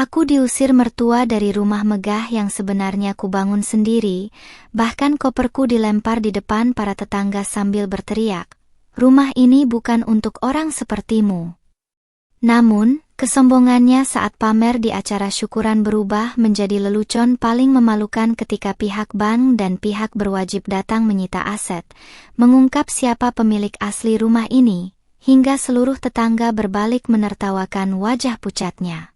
Aku diusir mertua dari rumah megah yang sebenarnya kubangun sendiri, bahkan koperku dilempar di depan para tetangga sambil berteriak, "Rumah ini bukan untuk orang sepertimu." Namun, kesombongannya saat pamer di acara syukuran berubah menjadi lelucon paling memalukan ketika pihak bank dan pihak berwajib datang menyita aset, mengungkap siapa pemilik asli rumah ini, hingga seluruh tetangga berbalik menertawakan wajah pucatnya.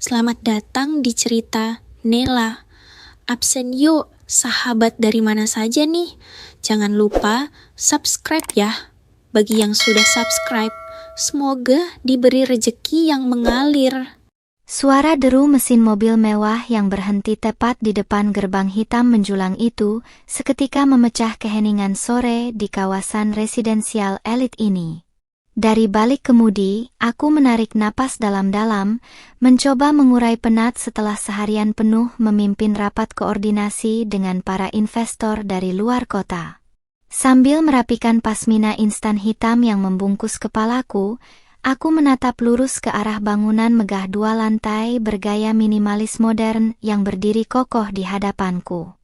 Selamat datang di cerita Nela. Absen yuk, sahabat dari mana saja nih? Jangan lupa subscribe ya. Bagi yang sudah subscribe, semoga diberi rejeki yang mengalir. Suara deru mesin mobil mewah yang berhenti tepat di depan gerbang hitam menjulang itu seketika memecah keheningan sore di kawasan residensial elit ini. Dari balik kemudi, aku menarik napas dalam-dalam, mencoba mengurai penat setelah seharian penuh memimpin rapat koordinasi dengan para investor dari luar kota. Sambil merapikan pasmina instan hitam yang membungkus kepalaku, aku menatap lurus ke arah bangunan megah 2 lantai bergaya minimalis modern yang berdiri kokoh di hadapanku.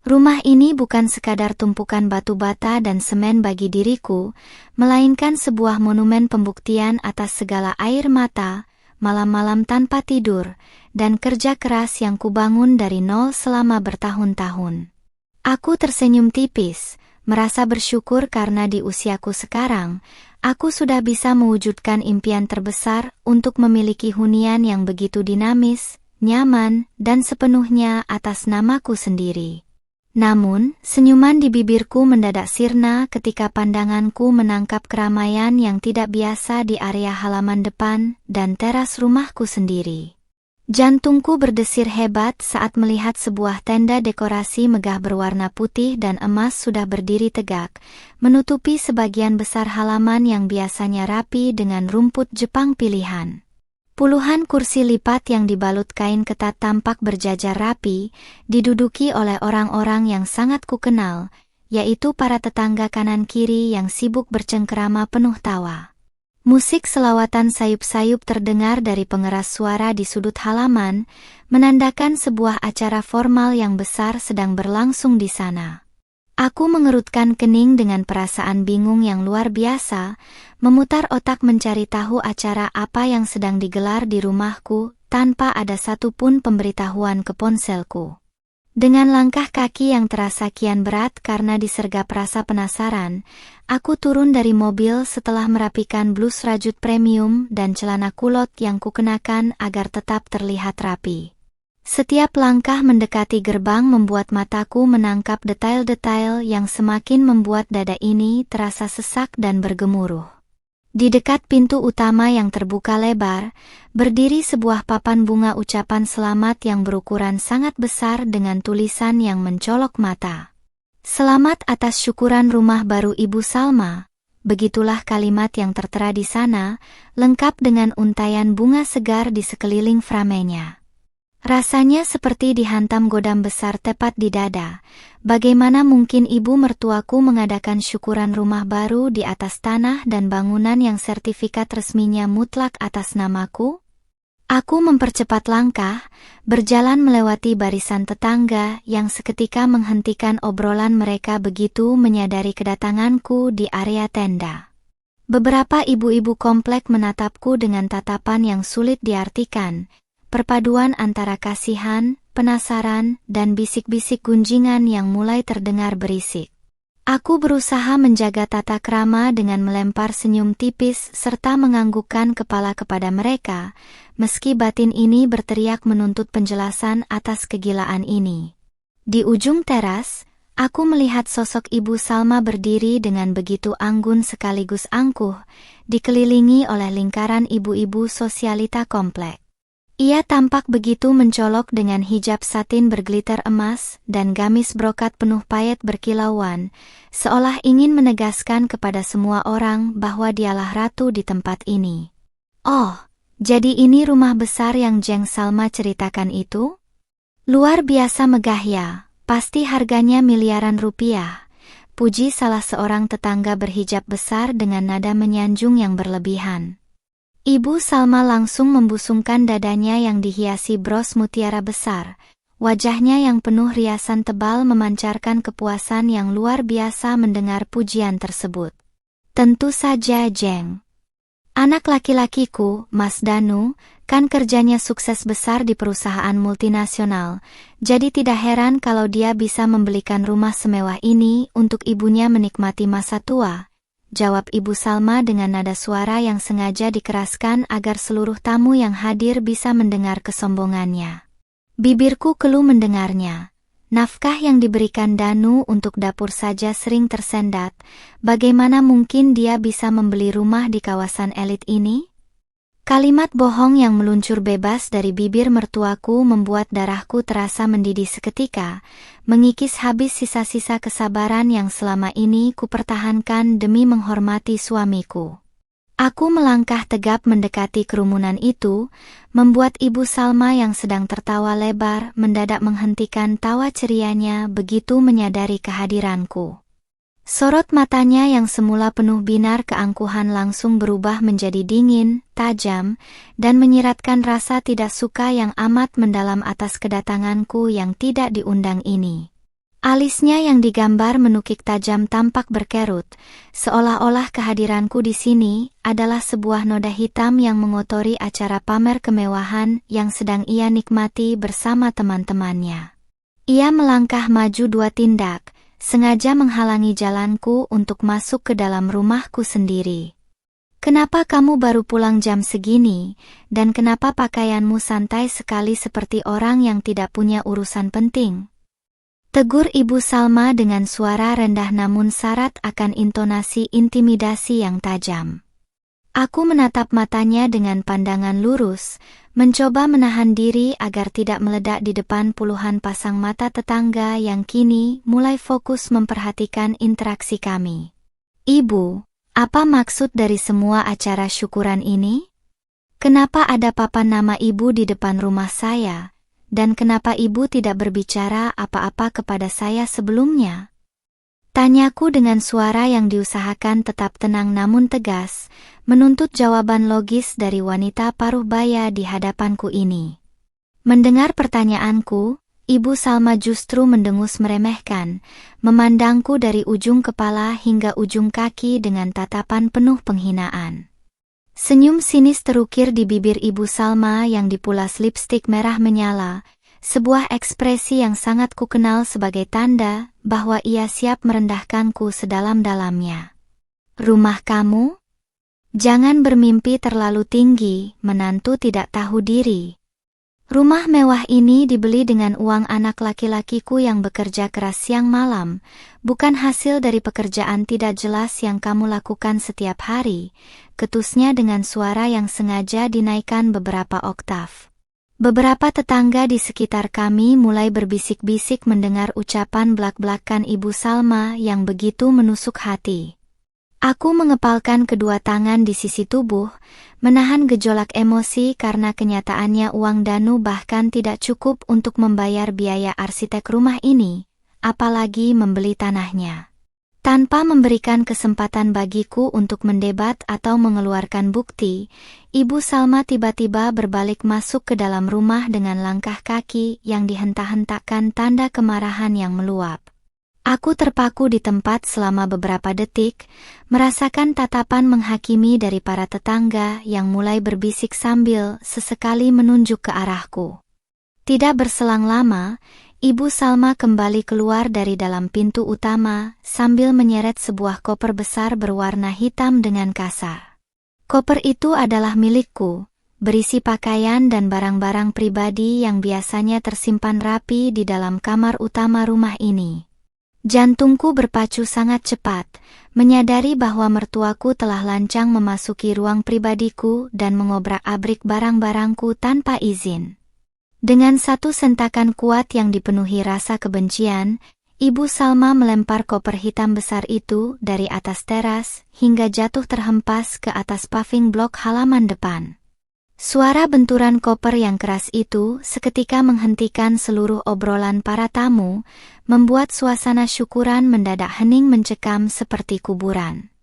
Rumah ini bukan sekadar tumpukan batu bata dan semen bagi diriku, melainkan sebuah monumen pembuktian atas segala air mata, malam-malam tanpa tidur, dan kerja keras yang kubangun dari nol selama bertahun-tahun. Aku tersenyum tipis, merasa bersyukur karena di usiaku sekarang, aku sudah bisa mewujudkan impian terbesar untuk memiliki hunian yang begitu dinamis, nyaman, dan sepenuhnya atas namaku sendiri. Namun, senyuman di bibirku mendadak sirna ketika pandanganku menangkap keramaian yang tidak biasa di area halaman depan dan teras rumahku sendiri. Jantungku berdesir hebat saat melihat sebuah tenda dekorasi megah berwarna putih dan emas sudah berdiri tegak, menutupi sebagian besar halaman yang biasanya rapi dengan rumput Jepang pilihan. Puluhan kursi lipat yang dibalut kain ketat tampak berjajar rapi, diduduki oleh orang-orang yang sangat kukenal, yaitu para tetangga kanan kiri yang sibuk bercengkerama penuh tawa. Musik selawatan sayup-sayup terdengar dari pengeras suara di sudut halaman, menandakan sebuah acara formal yang besar sedang berlangsung di sana. Aku mengerutkan kening dengan perasaan bingung yang luar biasa, memutar otak mencari tahu acara apa yang sedang digelar di rumahku, tanpa ada satupun pemberitahuan ke ponselku. Dengan langkah kaki yang terasa kian berat karena disergap rasa penasaran, aku turun dari mobil setelah merapikan blus rajut premium dan celana kulot yang kukenakan agar tetap terlihat rapi. Setiap langkah mendekati gerbang membuat mataku menangkap detail-detail yang semakin membuat dada ini terasa sesak dan bergemuruh. Di dekat pintu utama yang terbuka lebar, berdiri sebuah papan bunga ucapan selamat yang berukuran sangat besar dengan tulisan yang mencolok mata. "Selamat atas syukuran rumah baru Ibu Salma." Begitulah kalimat yang tertera di sana, lengkap dengan untaian bunga segar di sekeliling framenya. Rasanya seperti dihantam godam besar tepat di dada. Bagaimana mungkin ibu mertuaku mengadakan syukuran rumah baru di atas tanah dan bangunan yang sertifikat resminya mutlak atas namaku? Aku mempercepat langkah, berjalan melewati barisan tetangga yang seketika menghentikan obrolan mereka begitu menyadari kedatanganku di area tenda. Beberapa ibu-ibu komplek menatapku dengan tatapan yang sulit diartikan, perpaduan antara kasihan, penasaran, dan bisik-bisik gunjingan yang mulai terdengar berisik. Aku berusaha menjaga tata krama dengan melempar senyum tipis serta menganggukkan kepala kepada mereka, meski batin ini berteriak menuntut penjelasan atas kegilaan ini. Di ujung teras, aku melihat sosok Ibu Salma berdiri dengan begitu anggun sekaligus angkuh, dikelilingi oleh lingkaran ibu-ibu sosialita komplek. Ia tampak begitu mencolok dengan hijab satin berglitter emas dan gamis brokat penuh payet berkilauan, seolah ingin menegaskan kepada semua orang bahwa dialah ratu di tempat ini. Oh, jadi ini rumah besar yang Jeng Salma ceritakan itu? Luar biasa megah ya, pasti harganya miliaran rupiah, puji salah seorang tetangga berhijab besar dengan nada menyanjung yang berlebihan. Ibu Salma langsung membusungkan dadanya yang dihiasi bros mutiara besar. Wajahnya yang penuh riasan tebal memancarkan kepuasan yang luar biasa mendengar pujian tersebut. Tentu saja, Jeng. Anak laki-lakiku, Mas Danu, kan kerjanya sukses besar di perusahaan multinasional, jadi tidak heran kalau dia bisa membelikan rumah semewah ini untuk ibunya menikmati masa tua. Jawab Ibu Salma dengan nada suara yang sengaja dikeraskan agar seluruh tamu yang hadir bisa mendengar kesombongannya. Bibirku keluh mendengarnya. Nafkah yang diberikan Danu untuk dapur saja sering tersendat. Bagaimana mungkin dia bisa membeli rumah di kawasan elit ini? Kalimat bohong yang meluncur bebas dari bibir mertuaku membuat darahku terasa mendidih seketika, mengikis habis sisa-sisa kesabaran yang selama ini kupertahankan demi menghormati suamiku. Aku melangkah tegap mendekati kerumunan itu, membuat Ibu Salma yang sedang tertawa lebar mendadak menghentikan tawa cerianya begitu menyadari kehadiranku. Sorot matanya yang semula penuh binar keangkuhan langsung berubah menjadi dingin, tajam, dan menyiratkan rasa tidak suka yang amat mendalam atas kedatanganku yang tidak diundang ini. Alisnya yang digambar menukik tajam tampak berkerut, seolah-olah kehadiranku di sini adalah sebuah noda hitam yang mengotori acara pamer kemewahan yang sedang ia nikmati bersama teman-temannya. Ia melangkah maju 2 tindak, sengaja menghalangi jalanku untuk masuk ke dalam rumahku sendiri. Kenapa kamu baru pulang jam segini, dan kenapa pakaianmu santai sekali seperti orang yang tidak punya urusan penting? Tegur Ibu Salma dengan suara rendah namun syarat akan intonasi intimidasi yang tajam. Aku menatap matanya dengan pandangan lurus, mencoba menahan diri agar tidak meledak di depan puluhan pasang mata tetangga yang kini mulai fokus memperhatikan interaksi kami. Ibu, apa maksud dari semua acara syukuran ini? Kenapa ada papan nama ibu di depan rumah saya? Dan kenapa ibu tidak berbicara apa-apa kepada saya sebelumnya? Tanyaku dengan suara yang diusahakan tetap tenang namun tegas, menuntut jawaban logis dari wanita paruh baya di hadapanku ini. Mendengar pertanyaanku, Ibu Salma justru mendengus meremehkan, memandangku dari ujung kepala hingga ujung kaki dengan tatapan penuh penghinaan. Senyum sinis terukir di bibir Ibu Salma yang dipulas lipstik merah menyala, sebuah ekspresi yang sangat kukenal sebagai tanda bahwa ia siap merendahkanku sedalam-dalamnya. Rumah kamu? Jangan bermimpi terlalu tinggi, menantu tidak tahu diri. Rumah mewah ini dibeli dengan uang anak laki-lakiku yang bekerja keras siang malam, bukan hasil dari pekerjaan tidak jelas yang kamu lakukan setiap hari, ketusnya dengan suara yang sengaja dinaikkan beberapa oktav. Beberapa tetangga di sekitar kami mulai berbisik-bisik mendengar ucapan blak-blakan Ibu Salma yang begitu menusuk hati. Aku mengepalkan kedua tangan di sisi tubuh, menahan gejolak emosi karena kenyataannya uang Danu bahkan tidak cukup untuk membayar biaya arsitek rumah ini, apalagi membeli tanahnya. Tanpa memberikan kesempatan bagiku untuk mendebat atau mengeluarkan bukti, Ibu Salma tiba-tiba berbalik masuk ke dalam rumah dengan langkah kaki yang dihentak-hentakkan tanda kemarahan yang meluap. Aku terpaku di tempat selama beberapa detik, merasakan tatapan menghakimi dari para tetangga yang mulai berbisik sambil sesekali menunjuk ke arahku. Tidak berselang lama, Ibu Salma kembali keluar dari dalam pintu utama sambil menyeret sebuah koper besar berwarna hitam dengan kasar. Koper itu adalah milikku, berisi pakaian dan barang-barang pribadi yang biasanya tersimpan rapi di dalam kamar utama rumah ini. Jantungku berpacu sangat cepat, menyadari bahwa mertuaku telah lancang memasuki ruang pribadiku dan mengobrak-abrik barang-barangku tanpa izin. Dengan satu sentakan kuat yang dipenuhi rasa kebencian, Ibu Salma melempar koper hitam besar itu dari atas teras hingga jatuh terhempas ke atas paving blok halaman depan. Suara benturan koper yang keras itu seketika menghentikan seluruh obrolan para tamu, membuat suasana syukuran mendadak hening mencekam seperti kuburan.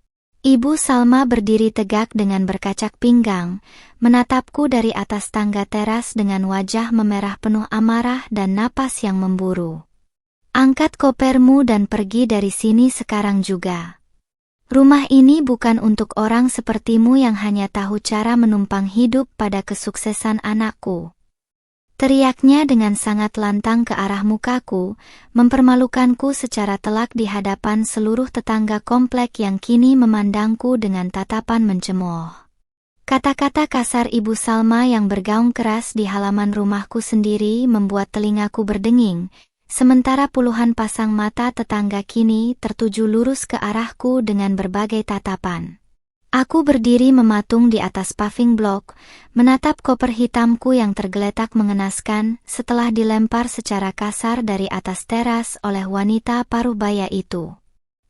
Ibu Salma berdiri tegak dengan berkacak pinggang, menatapku dari atas tangga teras dengan wajah memerah penuh amarah dan napas yang memburu. Angkat kopermu dan pergi dari sini sekarang juga. Rumah ini bukan untuk orang sepertimu yang hanya tahu cara menumpang hidup pada kesuksesan anakku. Teriaknya dengan sangat lantang ke arah mukaku, mempermalukanku secara telak di hadapan seluruh tetangga komplek yang kini memandangku dengan tatapan mencemooh. Kata-kata kasar Ibu Salma yang bergaung keras di halaman rumahku sendiri membuat telingaku berdenging, sementara puluhan pasang mata tetangga kini tertuju lurus ke arahku dengan berbagai tatapan. Aku berdiri mematung di atas paving block, menatap koper hitamku yang tergeletak mengenaskan setelah dilempar secara kasar dari atas teras oleh wanita paruh baya itu.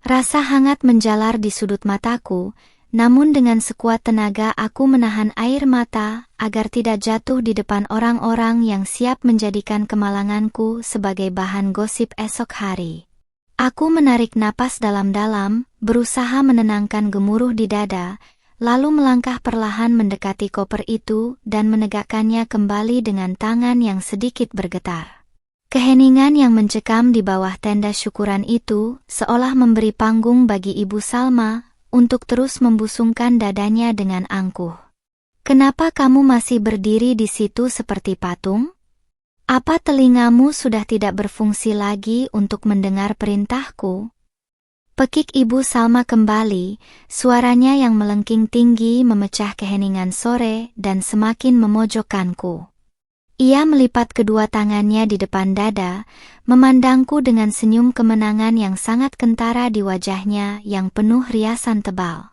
Rasa hangat menjalar di sudut mataku, namun dengan sekuat tenaga aku menahan air mata agar tidak jatuh di depan orang-orang yang siap menjadikan kemalanganku sebagai bahan gosip esok hari. Aku menarik napas dalam-dalam, berusaha menenangkan gemuruh di dada, lalu melangkah perlahan mendekati koper itu dan menegakkannya kembali dengan tangan yang sedikit bergetar. Keheningan yang mencekam di bawah tenda syukuran itu seolah memberi panggung bagi Ibu Salma untuk terus membusungkan dadanya dengan angkuh. "Kenapa kamu masih berdiri di situ seperti patung? Apa telingamu sudah tidak berfungsi lagi untuk mendengar perintahku?" Pekik Ibu Salma kembali, suaranya yang melengking tinggi memecah keheningan sore dan semakin memojokkanku. Ia melipat kedua tangannya di depan dada, memandangku dengan senyum kemenangan yang sangat kentara di wajahnya yang penuh riasan tebal.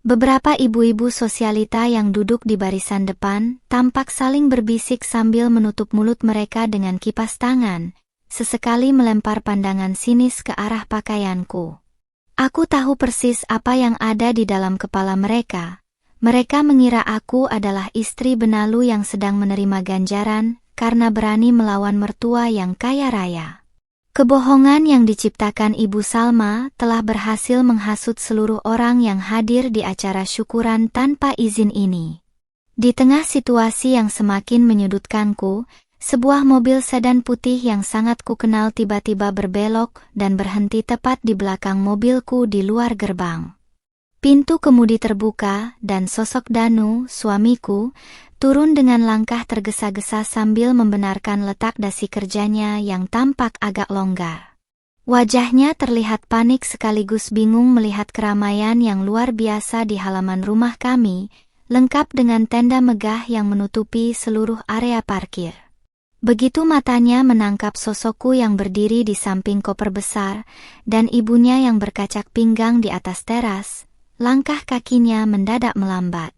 Beberapa ibu-ibu sosialita yang duduk di barisan depan tampak saling berbisik sambil menutup mulut mereka dengan kipas tangan, sesekali melempar pandangan sinis ke arah pakaianku. Aku tahu persis apa yang ada di dalam kepala mereka. Mereka mengira aku adalah istri benalu yang sedang menerima ganjaran karena berani melawan mertua yang kaya raya. Kebohongan yang diciptakan Ibu Salma telah berhasil menghasut seluruh orang yang hadir di acara syukuran tanpa izin ini. Di tengah situasi yang semakin menyudutkanku, sebuah mobil sedan putih yang sangat kukenal tiba-tiba berbelok dan berhenti tepat di belakang mobilku di luar gerbang. Pintu kemudi terbuka dan sosok Danu, suamiku, turun dengan langkah tergesa-gesa sambil membenarkan letak dasi kerjanya yang tampak agak longgar. Wajahnya terlihat panik sekaligus bingung melihat keramaian yang luar biasa di halaman rumah kami, lengkap dengan tenda megah yang menutupi seluruh area parkir. Begitu matanya menangkap sosokku yang berdiri di samping koper besar dan ibunya yang berkacak pinggang di atas teras, langkah kakinya mendadak melambat.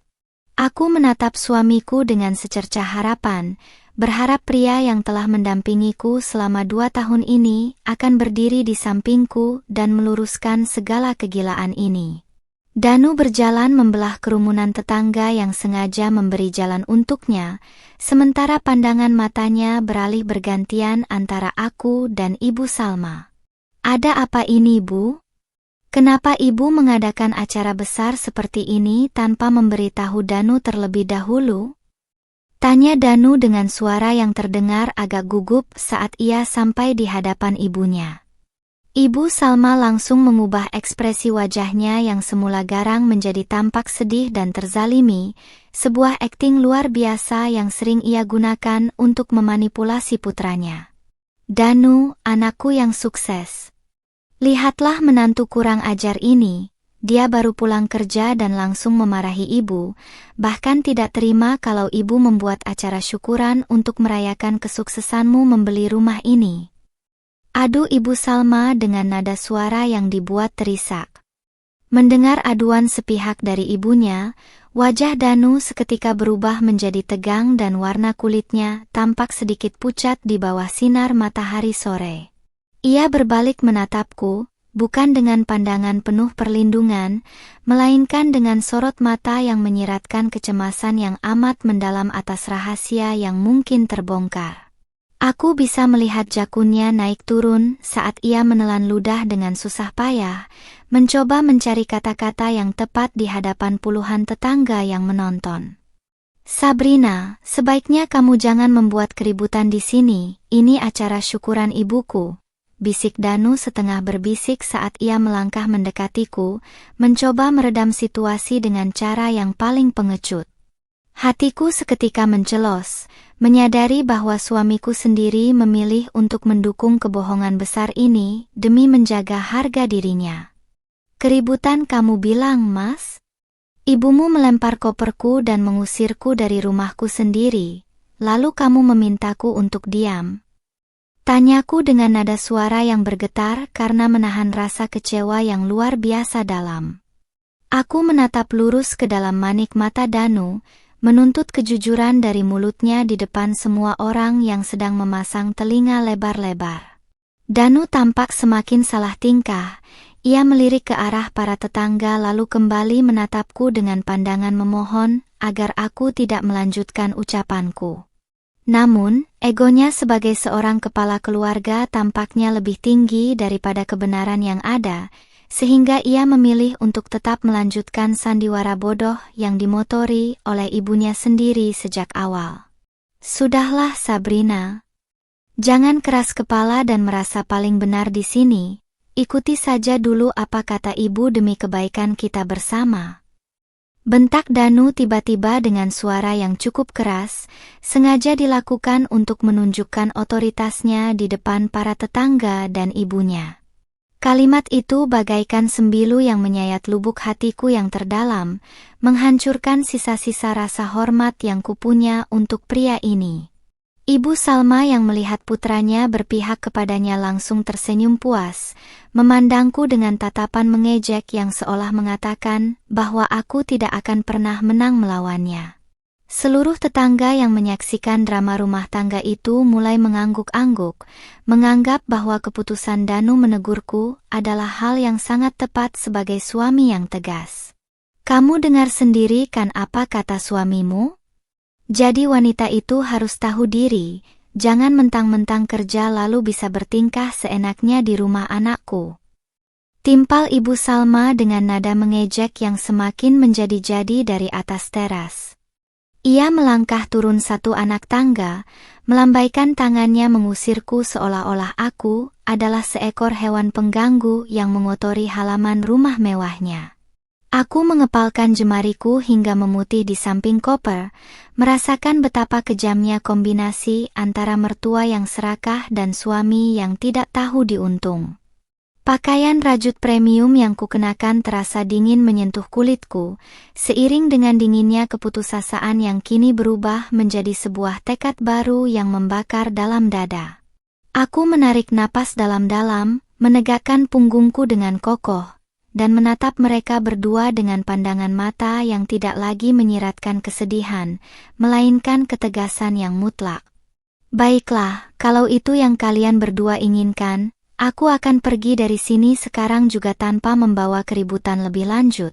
Aku menatap suamiku dengan secercah harapan, berharap pria yang telah mendampingiku selama 2 tahun ini akan berdiri di sampingku dan meluruskan segala kegilaan ini. Danu berjalan membelah kerumunan tetangga yang sengaja memberi jalan untuknya, sementara pandangan matanya beralih bergantian antara aku dan Ibu Salma. "Ada apa ini, Bu? Kenapa Ibu mengadakan acara besar seperti ini tanpa memberitahu Danu terlebih dahulu?" tanya Danu dengan suara yang terdengar agak gugup saat ia sampai di hadapan ibunya. Ibu Salma langsung mengubah ekspresi wajahnya yang semula garang menjadi tampak sedih dan terzalimi, sebuah akting luar biasa yang sering ia gunakan untuk memanipulasi putranya. "Danu, anakku yang sukses. Lihatlah menantu kurang ajar ini, dia baru pulang kerja dan langsung memarahi ibu, bahkan tidak terima kalau ibu membuat acara syukuran untuk merayakan kesuksesanmu membeli rumah ini." Adu Ibu Salma dengan nada suara yang dibuat terisak. Mendengar aduan sepihak dari ibunya, wajah Danu seketika berubah menjadi tegang dan warna kulitnya tampak sedikit pucat di bawah sinar matahari sore. Ia berbalik menatapku, bukan dengan pandangan penuh perlindungan, melainkan dengan sorot mata yang menyiratkan kecemasan yang amat mendalam atas rahasia yang mungkin terbongkar. Aku bisa melihat jakunnya naik turun saat ia menelan ludah dengan susah payah, mencoba mencari kata-kata yang tepat di hadapan puluhan tetangga yang menonton. Sabrina, sebaiknya kamu jangan membuat keributan di sini, ini acara syukuran ibuku, bisik Danu setengah berbisik saat ia melangkah mendekatiku, mencoba meredam situasi dengan cara yang paling pengecut. Hatiku seketika mencelos, menyadari bahwa suamiku sendiri memilih untuk mendukung kebohongan besar ini demi menjaga harga dirinya. Keributan kamu bilang, Mas? Ibumu melempar koperku dan mengusirku dari rumahku sendiri, lalu kamu memintaku untuk diam. Tanyaku dengan nada suara yang bergetar karena menahan rasa kecewa yang luar biasa dalam. Aku menatap lurus ke dalam manik mata Danu, menuntut kejujuran dari mulutnya di depan semua orang yang sedang memasang telinga lebar-lebar. Danu tampak semakin salah tingkah. Ia melirik ke arah para tetangga lalu kembali menatapku dengan pandangan memohon agar aku tidak melanjutkan ucapanku. Namun, egonya sebagai seorang kepala keluarga tampaknya lebih tinggi daripada kebenaran yang ada, sehingga ia memilih untuk tetap melanjutkan sandiwara bodoh yang dimotori oleh ibunya sendiri sejak awal. Sudahlah Sabrina. Jangan keras kepala dan merasa paling benar di sini. Ikuti saja dulu apa kata ibu demi kebaikan kita bersama. Bentak Danu tiba-tiba dengan suara yang cukup keras, sengaja dilakukan untuk menunjukkan otoritasnya di depan para tetangga dan ibunya. Kalimat itu bagaikan sembilu yang menyayat lubuk hatiku yang terdalam, menghancurkan sisa-sisa rasa hormat yang kupunya untuk pria ini. Ibu Salma yang melihat putranya berpihak kepadanya langsung tersenyum puas, memandangku dengan tatapan mengejek yang seolah mengatakan bahwa aku tidak akan pernah menang melawannya. Seluruh tetangga yang menyaksikan drama rumah tangga itu mulai mengangguk-angguk, menganggap bahwa keputusan Danu menegurku adalah hal yang sangat tepat sebagai suami yang tegas. Kamu dengar sendiri kan apa kata suamimu? Jadi wanita itu harus tahu diri, jangan mentang-mentang kerja lalu bisa bertingkah seenaknya di rumah anakku. Timpal Ibu Salma dengan nada mengejek yang semakin menjadi-jadi dari atas teras. Ia melangkah turun satu anak tangga, melambaikan tangannya mengusirku seolah-olah aku adalah seekor hewan pengganggu yang mengotori halaman rumah mewahnya. Aku mengepalkan jemariku hingga memutih di samping koper, merasakan betapa kejamnya kombinasi antara mertua yang serakah dan suami yang tidak tahu diuntung. Pakaian rajut premium yang kukenakan terasa dingin menyentuh kulitku, seiring dengan dinginnya keputusasaan yang kini berubah menjadi sebuah tekad baru yang membakar dalam dada. Aku menarik napas dalam-dalam, menegakkan punggungku dengan kokoh, dan menatap mereka berdua dengan pandangan mata yang tidak lagi menyiratkan kesedihan, melainkan ketegasan yang mutlak. Baiklah, kalau itu yang kalian berdua inginkan, aku akan pergi dari sini sekarang juga tanpa membawa keributan lebih lanjut,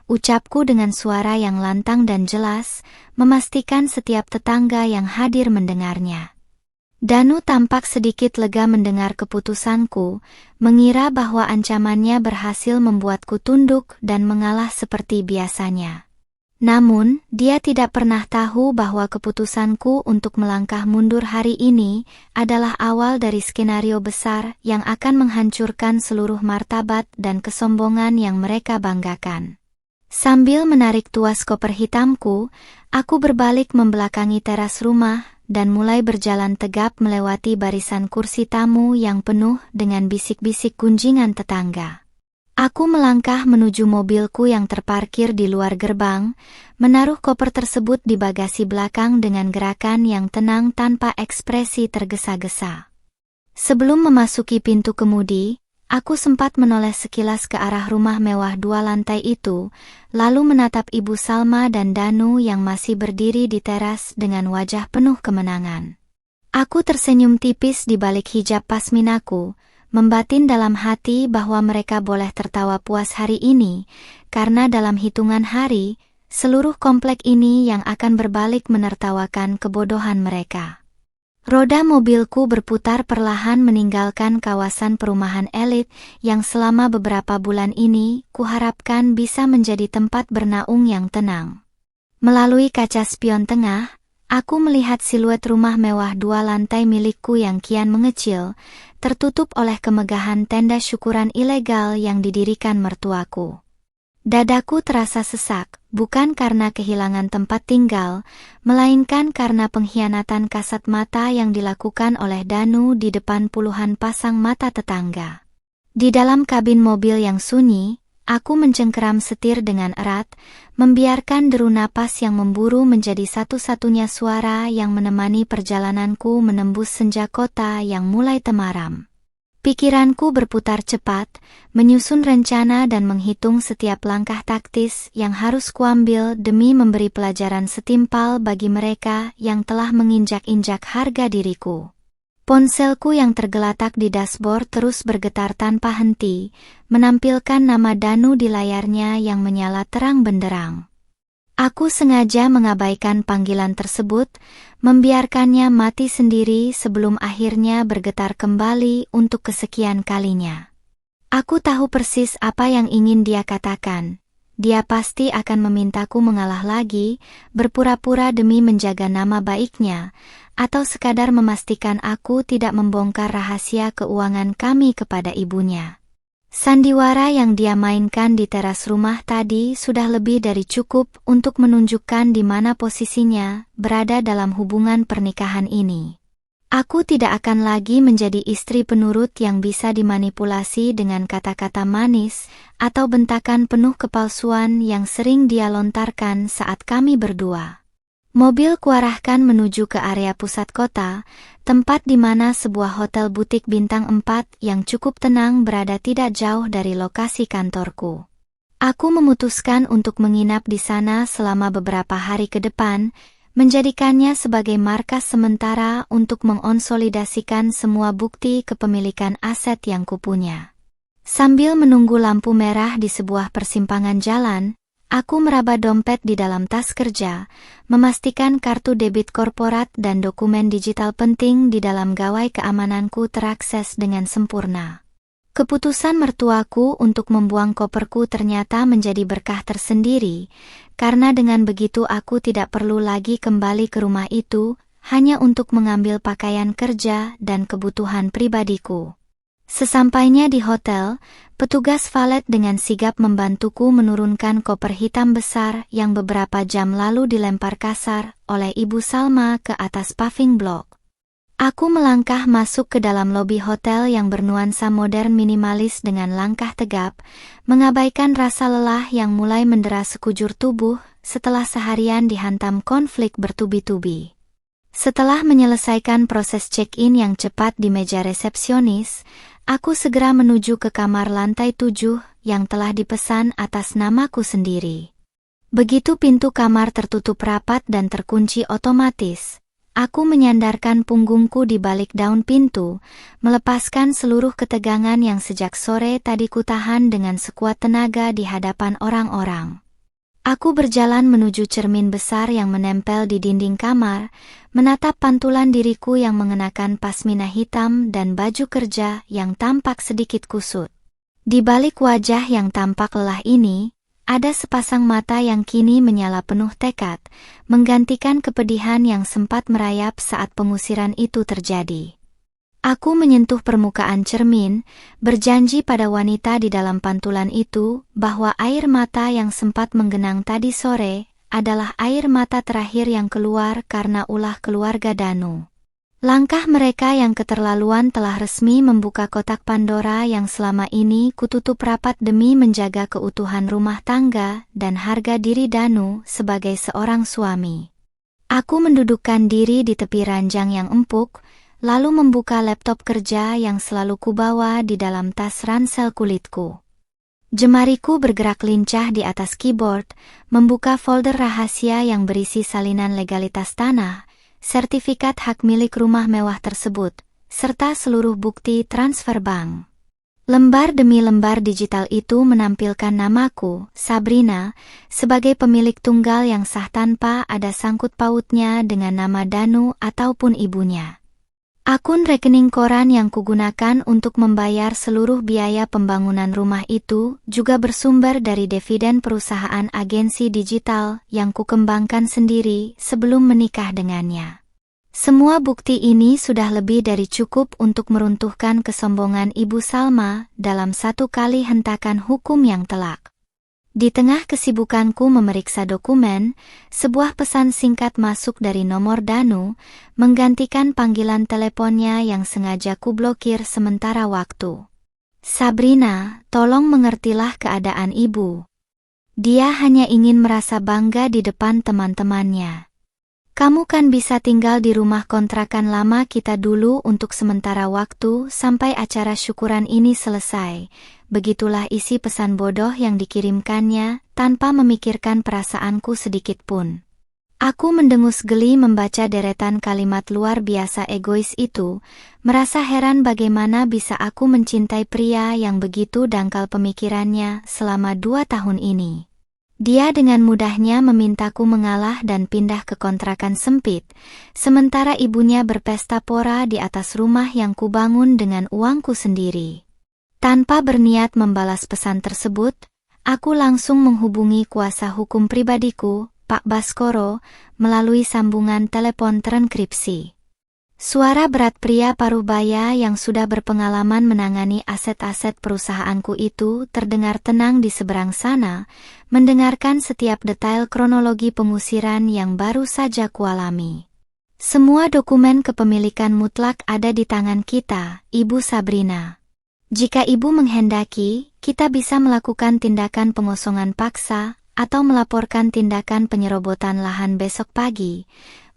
ucapku dengan suara yang lantang dan jelas, memastikan setiap tetangga yang hadir mendengarnya. Danu tampak sedikit lega mendengar keputusanku, mengira bahwa ancamannya berhasil membuatku tunduk dan mengalah seperti biasanya. Namun, dia tidak pernah tahu bahwa keputusanku untuk melangkah mundur hari ini adalah awal dari skenario besar yang akan menghancurkan seluruh martabat dan kesombongan yang mereka banggakan. Sambil menarik tuas koper hitamku, aku berbalik membelakangi teras rumah dan mulai berjalan tegap melewati barisan kursi tamu yang penuh dengan bisik-bisik gunjingan tetangga. Aku melangkah menuju mobilku yang terparkir di luar gerbang, menaruh koper tersebut di bagasi belakang dengan gerakan yang tenang tanpa ekspresi tergesa-gesa. Sebelum memasuki pintu kemudi, aku sempat menoleh sekilas ke arah rumah mewah 2 lantai itu, lalu menatap Ibu Salma dan Danu yang masih berdiri di teras dengan wajah penuh kemenangan. Aku tersenyum tipis di balik hijab pasminaku, membatin dalam hati bahwa mereka boleh tertawa puas hari ini, karena dalam hitungan hari, seluruh komplek ini yang akan berbalik menertawakan kebodohan mereka. Roda mobilku berputar perlahan meninggalkan kawasan perumahan elit yang selama beberapa bulan ini kuharapkan bisa menjadi tempat bernaung yang tenang. Melalui kaca spion tengah, aku melihat siluet rumah mewah 2 lantai milikku yang kian mengecil, tertutup oleh kemegahan tenda syukuran ilegal yang didirikan mertuaku. Dadaku terasa sesak, bukan karena kehilangan tempat tinggal, melainkan karena pengkhianatan kasat mata yang dilakukan oleh Danu di depan puluhan pasang mata tetangga. Di dalam kabin mobil yang sunyi, aku mencengkeram setir dengan erat, membiarkan deru napas yang memburu menjadi satu-satunya suara yang menemani perjalananku menembus senja kota yang mulai temaram. Pikiranku berputar cepat, menyusun rencana dan menghitung setiap langkah taktis yang harus kuambil demi memberi pelajaran setimpal bagi mereka yang telah menginjak-injak harga diriku. Ponselku yang tergeletak di dashboard terus bergetar tanpa henti, menampilkan nama Danu di layarnya yang menyala terang benderang. Aku sengaja mengabaikan panggilan tersebut, membiarkannya mati sendiri sebelum akhirnya bergetar kembali untuk kesekian kalinya. Aku tahu persis apa yang ingin dia katakan. Dia pasti akan memintaku mengalah lagi, berpura-pura demi menjaga nama baiknya, atau sekadar memastikan aku tidak membongkar rahasia keuangan kami kepada ibunya. Sandiwara yang dia mainkan di teras rumah tadi sudah lebih dari cukup untuk menunjukkan di mana posisinya berada dalam hubungan pernikahan ini. Aku tidak akan lagi menjadi istri penurut yang bisa dimanipulasi dengan kata-kata manis atau bentakan penuh kepalsuan yang sering dia lontarkan saat kami berdua. Mobil kuarahkan menuju ke area pusat kota, tempat di mana sebuah hotel butik bintang 4 yang cukup tenang berada tidak jauh dari lokasi kantorku. Aku memutuskan untuk menginap di sana selama beberapa hari ke depan, menjadikannya sebagai markas sementara untuk mengonsolidasikan semua bukti kepemilikan aset yang kupunya. Sambil menunggu lampu merah di sebuah persimpangan jalan, aku meraba dompet di dalam tas kerja, memastikan kartu debit korporat dan dokumen digital penting di dalam gawai keamananku terakses dengan sempurna. Keputusan mertuaku untuk membuang koperku ternyata menjadi berkah tersendiri, karena dengan begitu aku tidak perlu lagi kembali ke rumah itu, hanya untuk mengambil pakaian kerja dan kebutuhan pribadiku. Sesampainya di hotel, petugas valet dengan sigap membantuku menurunkan koper hitam besar yang beberapa jam lalu dilempar kasar oleh Ibu Salma ke atas paving block. Aku melangkah masuk ke dalam lobi hotel yang bernuansa modern minimalis dengan langkah tegap, mengabaikan rasa lelah yang mulai mendera sekujur tubuh setelah seharian dihantam konflik bertubi-tubi. Setelah menyelesaikan proses check-in yang cepat di meja resepsionis, aku segera menuju ke kamar lantai 7 yang telah dipesan atas namaku sendiri. Begitu pintu kamar tertutup rapat dan terkunci otomatis, aku menyandarkan punggungku di balik daun pintu, melepaskan seluruh ketegangan yang sejak sore tadi kutahan dengan sekuat tenaga di hadapan orang-orang. Aku berjalan menuju cermin besar yang menempel di dinding kamar, menatap pantulan diriku yang mengenakan pasmina hitam dan baju kerja yang tampak sedikit kusut. Di balik wajah yang tampak lelah ini, ada sepasang mata yang kini menyala penuh tekad, menggantikan kepedihan yang sempat merayap saat pengusiran itu terjadi. Aku menyentuh permukaan cermin, berjanji pada wanita di dalam pantulan itu bahwa air mata yang sempat menggenang tadi sore adalah air mata terakhir yang keluar karena ulah keluarga Danu. Langkah mereka yang keterlaluan telah resmi membuka kotak Pandora yang selama ini kututup rapat demi menjaga keutuhan rumah tangga dan harga diri Danu sebagai seorang suami. Aku mendudukkan diri di tepi ranjang yang empuk, lalu membuka laptop kerja yang selalu kubawa di dalam tas ransel kulitku. Jemariku bergerak lincah di atas keyboard, membuka folder rahasia yang berisi salinan legalitas tanah, sertifikat hak milik rumah mewah tersebut, serta seluruh bukti transfer bank. Lembar demi lembar digital itu menampilkan namaku, Sabrina, sebagai pemilik tunggal yang sah tanpa ada sangkut pautnya dengan nama Danu ataupun ibunya. Akun rekening koran yang kugunakan untuk membayar seluruh biaya pembangunan rumah itu juga bersumber dari dividen perusahaan agensi digital yang kukembangkan sendiri sebelum menikah dengannya. Semua bukti ini sudah lebih dari cukup untuk meruntuhkan kesombongan Ibu Salma dalam satu kali hentakan hukum yang telak. Di tengah kesibukanku memeriksa dokumen, sebuah pesan singkat masuk dari nomor Danu, menggantikan panggilan teleponnya yang sengaja kublokir sementara waktu. Sabrina, tolong mengertilah keadaan ibu. Dia hanya ingin merasa bangga di depan teman-temannya. Kamu kan bisa tinggal di rumah kontrakan lama kita dulu untuk sementara waktu sampai acara syukuran ini selesai. Begitulah isi pesan bodoh yang dikirimkannya tanpa memikirkan perasaanku sedikit pun. Aku mendengus geli membaca deretan kalimat luar biasa egois itu, merasa heran bagaimana bisa aku mencintai pria yang begitu dangkal pemikirannya selama 2 tahun ini. Dia dengan mudahnya memintaku mengalah dan pindah ke kontrakan sempit, sementara ibunya berpesta pora di atas rumah yang kubangun dengan uangku sendiri. Tanpa berniat membalas pesan tersebut, aku langsung menghubungi kuasa hukum pribadiku, Pak Baskoro, melalui sambungan telepon terenkripsi. Suara berat pria paruh-baya yang sudah berpengalaman menangani aset-aset perusahaanku itu terdengar tenang di seberang sana, mendengarkan setiap detail kronologi pengusiran yang baru saja kualami. Semua dokumen kepemilikan mutlak ada di tangan kita, Ibu Sabrina. Jika Ibu menghendaki, kita bisa melakukan tindakan pengosongan paksa atau melaporkan tindakan penyerobotan lahan besok pagi,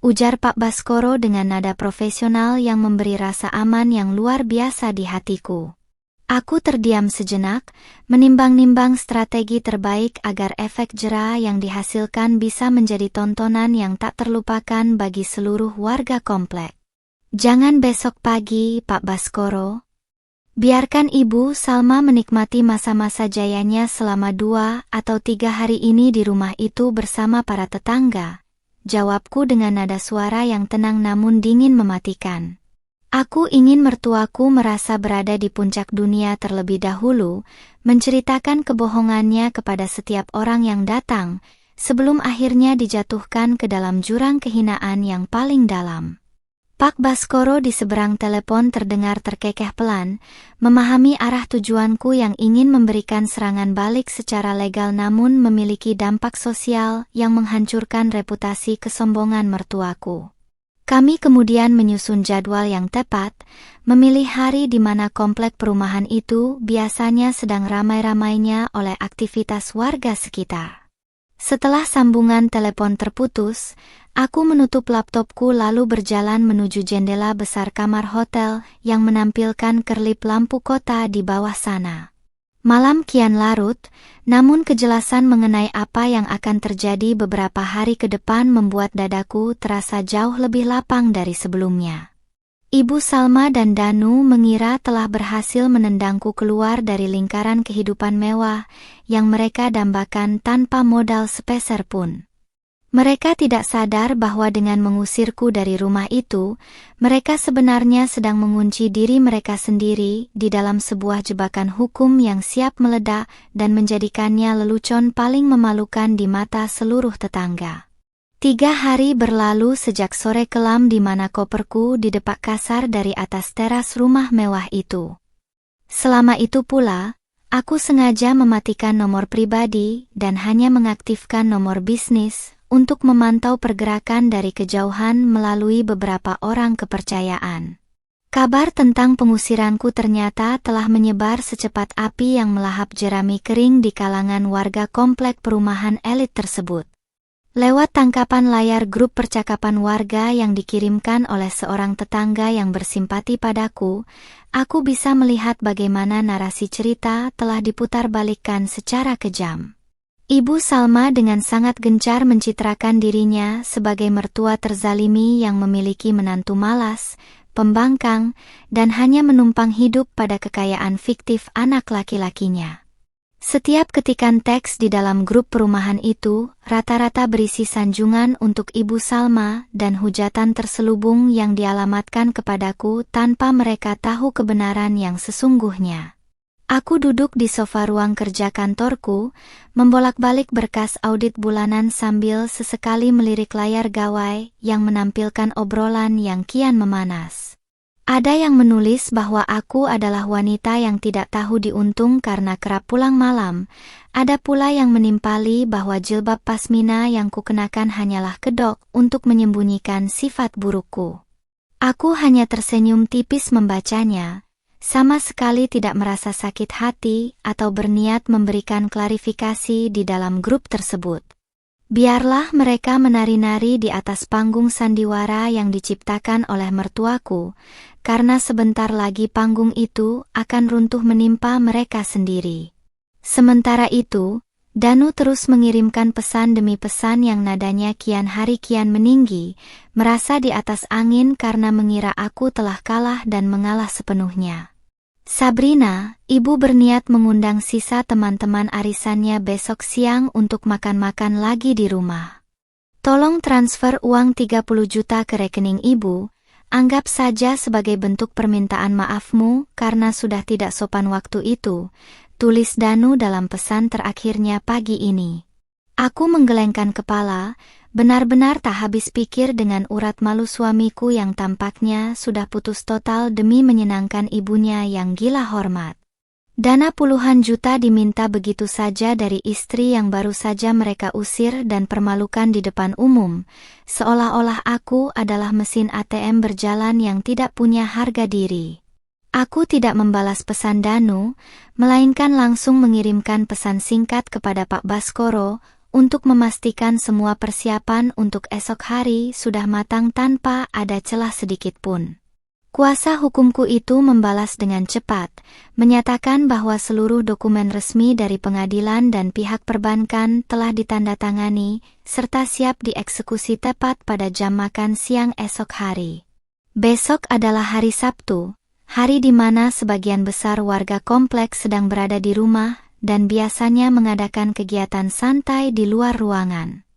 ujar Pak Baskoro dengan nada profesional yang memberi rasa aman yang luar biasa di hatiku. Aku terdiam sejenak, menimbang-nimbang strategi terbaik agar efek jera yang dihasilkan bisa menjadi tontonan yang tak terlupakan bagi seluruh warga komplek. Jangan besok pagi, Pak Baskoro. Biarkan Ibu Salma menikmati masa-masa jayanya selama 2 atau 3 hari ini di rumah itu bersama para tetangga. Jawabku dengan nada suara yang tenang namun dingin mematikan. Aku ingin mertuaku merasa berada di puncak dunia terlebih dahulu, menceritakan kebohongannya kepada setiap orang yang datang, sebelum akhirnya dijatuhkan ke dalam jurang kehinaan yang paling dalam. Pak Baskoro di seberang telepon terdengar terkekeh pelan, memahami arah tujuanku yang ingin memberikan serangan balik secara legal namun memiliki dampak sosial yang menghancurkan reputasi kesombongan mertuaku. Kami kemudian menyusun jadwal yang tepat, memilih hari di mana komplek perumahan itu biasanya sedang ramai-ramainya oleh aktivitas warga sekitar. Setelah sambungan telepon terputus, aku menutup laptopku lalu berjalan menuju jendela besar kamar hotel yang menampilkan kerlip lampu kota di bawah sana. Malam kian larut, namun kejelasan mengenai apa yang akan terjadi beberapa hari ke depan membuat dadaku terasa jauh lebih lapang dari sebelumnya. Ibu Salma dan Danu mengira telah berhasil menendangku keluar dari lingkaran kehidupan mewah yang mereka dambakan tanpa modal sepeser pun. Mereka tidak sadar bahwa dengan mengusirku dari rumah itu, mereka sebenarnya sedang mengunci diri mereka sendiri di dalam sebuah jebakan hukum yang siap meledak dan menjadikannya lelucon paling memalukan di mata seluruh tetangga. 3 hari berlalu sejak sore kelam di mana koperku didepak kasar dari atas teras rumah mewah itu. Selama itu pula, aku sengaja mematikan nomor pribadi dan hanya mengaktifkan nomor bisnis untuk memantau pergerakan dari kejauhan melalui beberapa orang kepercayaan. Kabar tentang pengusiranku ternyata telah menyebar secepat api yang melahap jerami kering di kalangan warga komplek perumahan elit tersebut. Lewat tangkapan layar grup percakapan warga yang dikirimkan oleh seorang tetangga yang bersimpati padaku, aku bisa melihat bagaimana narasi cerita telah diputarbalikkan secara kejam. Ibu Salma dengan sangat gencar mencitrakan dirinya sebagai mertua terzalimi yang memiliki menantu malas, pembangkang, dan hanya menumpang hidup pada kekayaan fiktif anak laki-lakinya. Setiap ketikan teks di dalam grup perumahan itu rata-rata berisi sanjungan untuk Ibu Salma dan hujatan terselubung yang dialamatkan kepadaku tanpa mereka tahu kebenaran yang sesungguhnya. Aku duduk di sofa ruang kerja kantorku, membolak-balik berkas audit bulanan sambil sesekali melirik layar gawai yang menampilkan obrolan yang kian memanas. Ada yang menulis bahwa aku adalah wanita yang tidak tahu diuntung karena kerap pulang malam. Ada pula yang menimpali bahwa jilbab pasmina yang kukenakan hanyalah kedok untuk menyembunyikan sifat burukku. Aku hanya tersenyum tipis membacanya, sama sekali tidak merasa sakit hati atau berniat memberikan klarifikasi di dalam grup tersebut. Biarlah mereka menari-nari di atas panggung sandiwara yang diciptakan oleh mertuaku, karena sebentar lagi panggung itu akan runtuh menimpa mereka sendiri. Sementara itu, Danu terus mengirimkan pesan demi pesan yang nadanya kian hari kian meninggi, merasa di atas angin karena mengira aku telah kalah dan mengalah sepenuhnya. Sabrina, ibu berniat mengundang sisa teman-teman arisannya besok siang untuk makan-makan lagi di rumah. Tolong transfer uang 30 juta ke rekening ibu, anggap saja sebagai bentuk permintaan maafmu karena sudah tidak sopan waktu itu, tulis Danu dalam pesan terakhirnya pagi ini. Aku menggelengkan kepala, benar-benar tak habis pikir dengan urat malu suamiku yang tampaknya sudah putus total demi menyenangkan ibunya yang gila hormat. Dana puluhan juta diminta begitu saja dari istri yang baru saja mereka usir dan permalukan di depan umum, seolah-olah aku adalah mesin ATM berjalan yang tidak punya harga diri. Aku tidak membalas pesan Danu, melainkan langsung mengirimkan pesan singkat kepada Pak Baskoro, untuk memastikan semua persiapan untuk esok hari sudah matang tanpa ada celah sedikit pun. Kuasa hukumku itu membalas dengan cepat, menyatakan bahwa seluruh dokumen resmi dari pengadilan dan pihak perbankan telah ditandatangani, serta siap dieksekusi tepat pada jam makan siang esok hari. Besok adalah hari Sabtu, hari di mana sebagian besar warga kompleks sedang berada di rumah, dan biasanya mengadakan kegiatan santai di luar ruangan.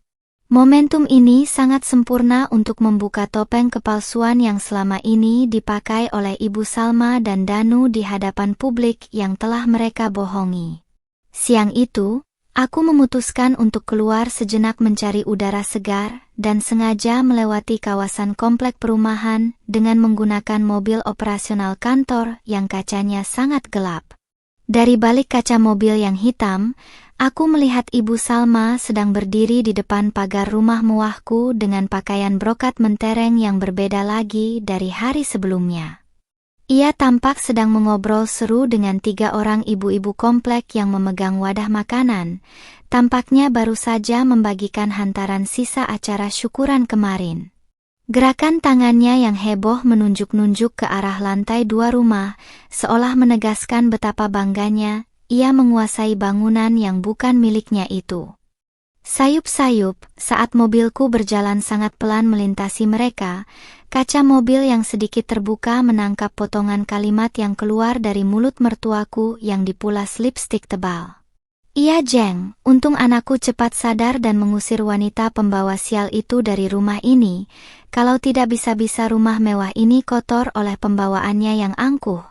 Momentum ini sangat sempurna untuk membuka topeng kepalsuan yang selama ini dipakai oleh Ibu Salma dan Danu di hadapan publik yang telah mereka bohongi. Siang itu, aku memutuskan untuk keluar sejenak mencari udara segar dan sengaja melewati kawasan komplek perumahan dengan menggunakan mobil operasional kantor yang kacanya sangat gelap. Dari balik kaca mobil yang hitam, aku melihat Ibu Salma sedang berdiri di depan pagar rumah mewahku dengan pakaian brokat mentereng yang berbeda lagi dari hari sebelumnya. Ia tampak sedang mengobrol seru dengan 3 orang ibu-ibu komplek yang memegang wadah makanan, tampaknya baru saja membagikan hantaran sisa acara syukuran kemarin. Gerakan tangannya yang heboh menunjuk-nunjuk ke arah lantai 2 rumah, seolah menegaskan betapa bangganya ia menguasai bangunan yang bukan miliknya itu. Sayup-sayup, saat mobilku berjalan sangat pelan melintasi mereka, kaca mobil yang sedikit terbuka menangkap potongan kalimat yang keluar dari mulut mertuaku yang dipulas lipstik tebal. Iya Jeng, untung anakku cepat sadar dan mengusir wanita pembawa sial itu dari rumah ini, kalau tidak bisa-bisa rumah mewah ini kotor oleh pembawaannya yang angkuh,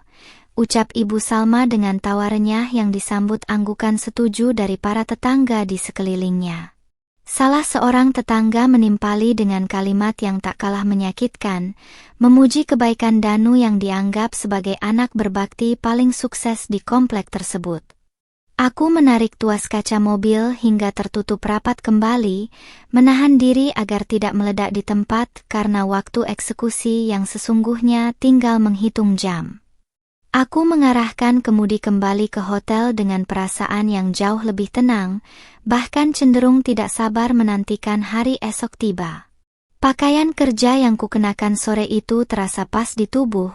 ucap Ibu Salma dengan tawa renyah yang disambut anggukan setuju dari para tetangga di sekelilingnya. Salah seorang tetangga menimpali dengan kalimat yang tak kalah menyakitkan, memuji kebaikan Danu yang dianggap sebagai anak berbakti paling sukses di komplek tersebut. Aku menarik tuas kaca mobil hingga tertutup rapat kembali, menahan diri agar tidak meledak di tempat karena waktu eksekusi yang sesungguhnya tinggal menghitung jam. Aku mengarahkan kemudi kembali ke hotel dengan perasaan yang jauh lebih tenang, bahkan cenderung tidak sabar menantikan hari esok tiba. Pakaian kerja yang kukenakan sore itu terasa pas di tubuh,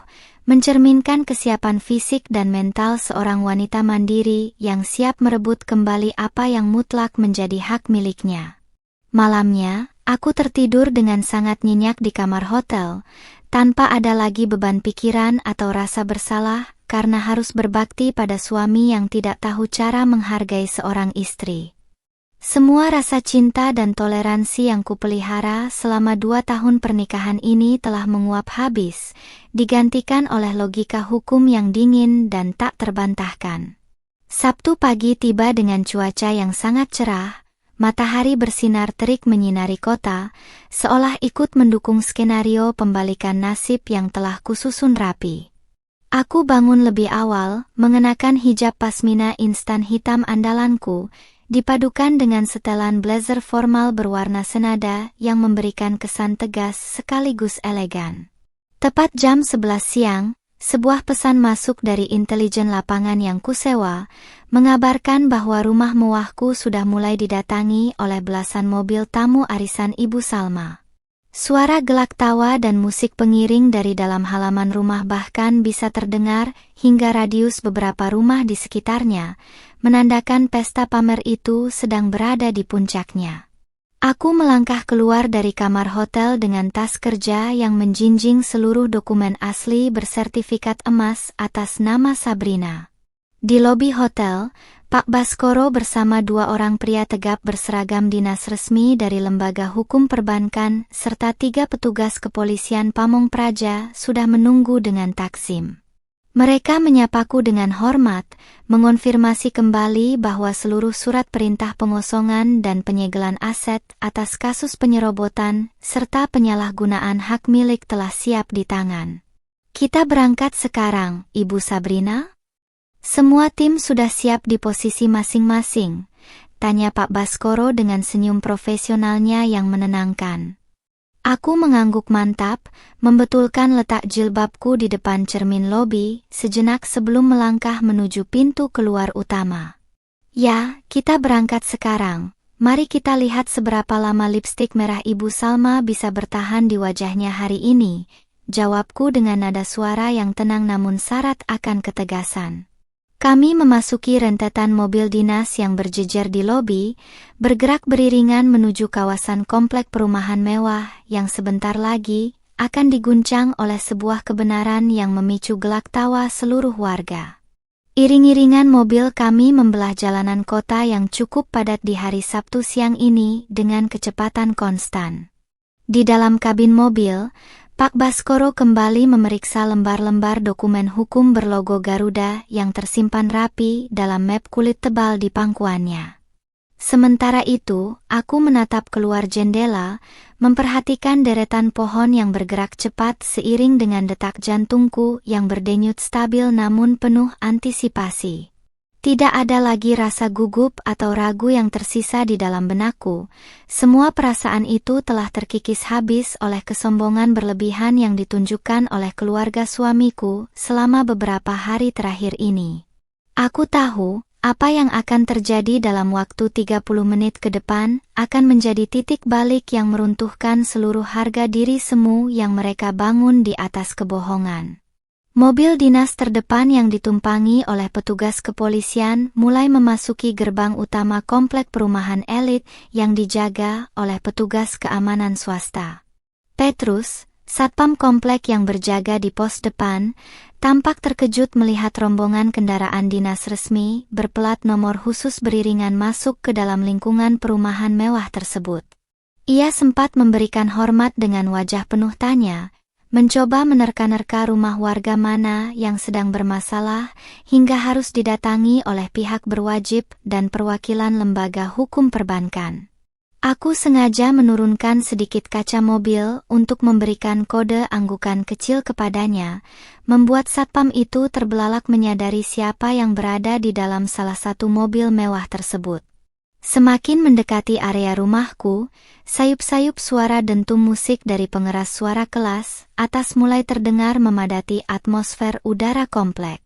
mencerminkan kesiapan fisik dan mental seorang wanita mandiri yang siap merebut kembali apa yang mutlak menjadi hak miliknya. Malamnya, aku tertidur dengan sangat nyenyak di kamar hotel, tanpa ada lagi beban pikiran atau rasa bersalah karena harus berbakti pada suami yang tidak tahu cara menghargai seorang istri. Semua rasa cinta dan toleransi yang kupelihara selama 2 tahun pernikahan ini telah menguap habis, digantikan oleh logika hukum yang dingin dan tak terbantahkan. Sabtu pagi tiba dengan cuaca yang sangat cerah, matahari bersinar terik menyinari kota, seolah ikut mendukung skenario pembalikan nasib yang telah kususun rapi. Aku bangun lebih awal, mengenakan hijab pasmina instan hitam andalanku, dipadukan dengan setelan blazer formal berwarna senada yang memberikan kesan tegas sekaligus elegan. Tepat jam 11 siang, sebuah pesan masuk dari intelijen lapangan yang kusewa, mengabarkan bahwa rumah mewahku sudah mulai didatangi oleh belasan mobil tamu arisan Ibu Salma. Suara gelak tawa dan musik pengiring dari dalam halaman rumah bahkan bisa terdengar hingga radius beberapa rumah di sekitarnya, menandakan pesta pamer itu sedang berada di puncaknya. Aku melangkah keluar dari kamar hotel dengan tas kerja yang menjinjing seluruh dokumen asli bersertifikat emas atas nama Sabrina. Di lobi hotel, Pak Baskoro bersama 2 orang pria tegap berseragam dinas resmi dari Lembaga Hukum Perbankan serta 3 petugas kepolisian Pamong Praja sudah menunggu dengan takzim. Mereka menyapaku dengan hormat, mengonfirmasi kembali bahwa seluruh surat perintah pengosongan dan penyegelan aset atas kasus penyerobotan serta penyalahgunaan hak milik telah siap di tangan. Kita berangkat sekarang, Ibu Sabrina? Semua tim sudah siap di posisi masing-masing, tanya Pak Baskoro dengan senyum profesionalnya yang menenangkan. Aku mengangguk mantap, membetulkan letak jilbabku di depan cermin lobi, sejenak sebelum melangkah menuju pintu keluar utama. Ya, kita berangkat sekarang. Mari kita lihat seberapa lama lipstik merah Ibu Salma bisa bertahan di wajahnya hari ini, jawabku dengan nada suara yang tenang namun syarat akan ketegasan. Kami memasuki rentetan mobil dinas yang berjejer di lobi, bergerak beriringan menuju kawasan komplek perumahan mewah yang sebentar lagi akan diguncang oleh sebuah kebenaran yang memicu gelak tawa seluruh warga. Iring-iringan mobil kami membelah jalanan kota yang cukup padat di hari Sabtu siang ini dengan kecepatan konstan. Di dalam kabin mobil, Pak Baskoro kembali memeriksa lembar-lembar dokumen hukum berlogo Garuda yang tersimpan rapi dalam map kulit tebal di pangkuannya. Sementara itu, aku menatap keluar jendela, memperhatikan deretan pohon yang bergerak cepat seiring dengan detak jantungku yang berdenyut stabil namun penuh antisipasi. Tidak ada lagi rasa gugup atau ragu yang tersisa di dalam benakku. Semua perasaan itu telah terkikis habis oleh kesombongan berlebihan yang ditunjukkan oleh keluarga suamiku selama beberapa hari terakhir ini. Aku tahu, apa yang akan terjadi dalam waktu 30 menit ke depan akan menjadi titik balik yang meruntuhkan seluruh harga diri semu yang mereka bangun di atas kebohongan. Mobil dinas terdepan yang ditumpangi oleh petugas kepolisian mulai memasuki gerbang utama komplek perumahan elit yang dijaga oleh petugas keamanan swasta. Petrus, satpam komplek yang berjaga di pos depan, tampak terkejut melihat rombongan kendaraan dinas resmi berplat nomor khusus beriringan masuk ke dalam lingkungan perumahan mewah tersebut. Ia sempat memberikan hormat dengan wajah penuh tanya, mencoba menerka-nerka rumah warga mana yang sedang bermasalah hingga harus didatangi oleh pihak berwajib dan perwakilan lembaga hukum perbankan. Aku sengaja menurunkan sedikit kaca mobil untuk memberikan kode anggukan kecil kepadanya, membuat satpam itu terbelalak menyadari siapa yang berada di dalam salah satu mobil mewah tersebut. Semakin mendekati area rumahku, sayup-sayup suara dentum musik dari pengeras suara kelas atas mulai terdengar memadati atmosfer udara komplek.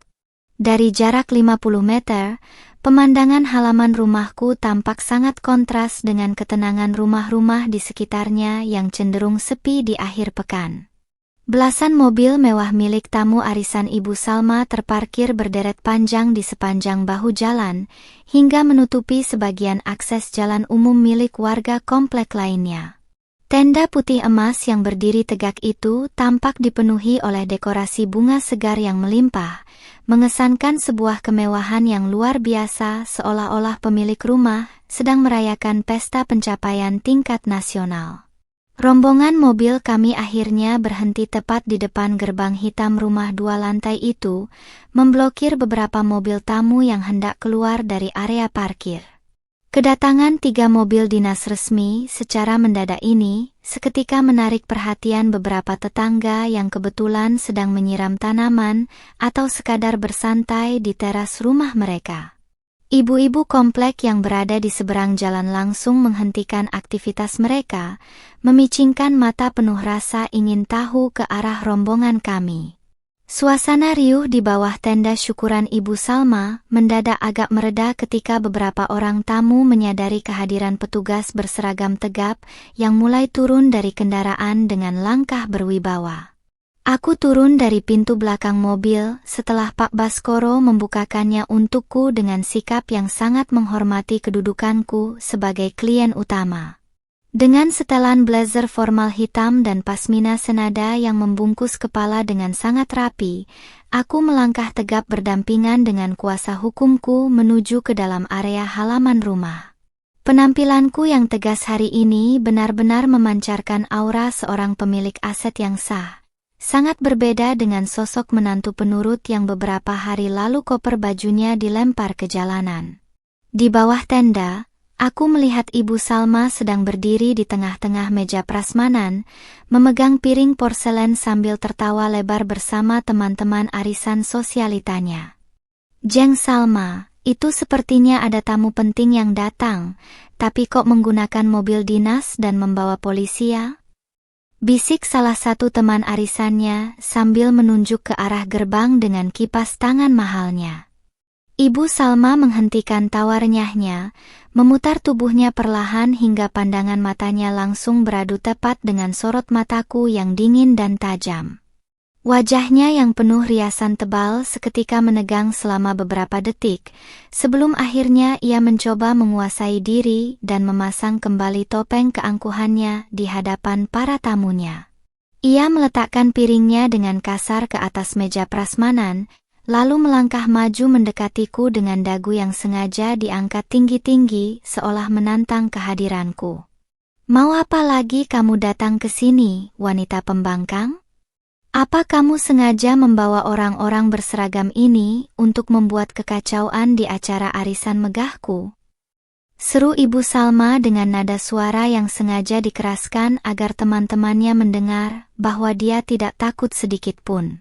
Dari jarak 50 meter, pemandangan halaman rumahku tampak sangat kontras dengan ketenangan rumah-rumah di sekitarnya yang cenderung sepi di akhir pekan. Belasan mobil mewah milik tamu arisan Ibu Salma terparkir berderet panjang di sepanjang bahu jalan, hingga menutupi sebagian akses jalan umum milik warga komplek lainnya. Tenda putih emas yang berdiri tegak itu tampak dipenuhi oleh dekorasi bunga segar yang melimpah, mengesankan sebuah kemewahan yang luar biasa seolah-olah pemilik rumah sedang merayakan pesta pencapaian tingkat nasional. Rombongan mobil kami akhirnya berhenti tepat di depan gerbang hitam rumah 2 lantai itu, memblokir beberapa mobil tamu yang hendak keluar dari area parkir. Kedatangan 3 mobil dinas resmi secara mendadak ini seketika menarik perhatian beberapa tetangga yang kebetulan sedang menyiram tanaman atau sekadar bersantai di teras rumah mereka. Ibu-ibu komplek yang berada di seberang jalan langsung menghentikan aktivitas mereka, memicingkan mata penuh rasa ingin tahu ke arah rombongan kami. Suasana riuh di bawah tenda syukuran Ibu Salma mendadak agak mereda ketika beberapa orang tamu menyadari kehadiran petugas berseragam tegap yang mulai turun dari kendaraan dengan langkah berwibawa. Aku turun dari pintu belakang mobil setelah Pak Baskoro membukakannya untukku dengan sikap yang sangat menghormati kedudukanku sebagai klien utama. Dengan setelan blazer formal hitam dan pasmina senada yang membungkus kepala dengan sangat rapi, aku melangkah tegap berdampingan dengan kuasa hukumku menuju ke dalam area halaman rumah. Penampilanku yang tegas hari ini benar-benar memancarkan aura seorang pemilik aset yang sah. Sangat berbeda dengan sosok menantu penurut yang beberapa hari lalu koper bajunya dilempar ke jalanan. Di bawah tenda, aku melihat Ibu Salma sedang berdiri di tengah-tengah meja prasmanan, memegang piring porselen sambil tertawa lebar bersama teman-teman arisan sosialitanya. "Jeng Salma, itu sepertinya ada tamu penting yang datang, tapi kok menggunakan mobil dinas dan membawa polisi ya?" bisik salah satu teman arisannya sambil menunjuk ke arah gerbang dengan kipas tangan mahalnya. Ibu Salma menghentikan tawa renyahnya, memutar tubuhnya perlahan hingga pandangan matanya langsung beradu tepat dengan sorot mataku yang dingin dan tajam. Wajahnya yang penuh riasan tebal seketika menegang selama beberapa detik, sebelum akhirnya ia mencoba menguasai diri dan memasang kembali topeng keangkuhannya di hadapan para tamunya. Ia meletakkan piringnya dengan kasar ke atas meja prasmanan, lalu melangkah maju mendekatiku dengan dagu yang sengaja diangkat tinggi-tinggi seolah menantang kehadiranku. "Mau apa lagi kamu datang ke sini, wanita pembangkang? Apa kamu sengaja membawa orang-orang berseragam ini untuk membuat kekacauan di acara arisan megahku?" seru Ibu Salma dengan nada suara yang sengaja dikeraskan agar teman-temannya mendengar bahwa dia tidak takut sedikit pun.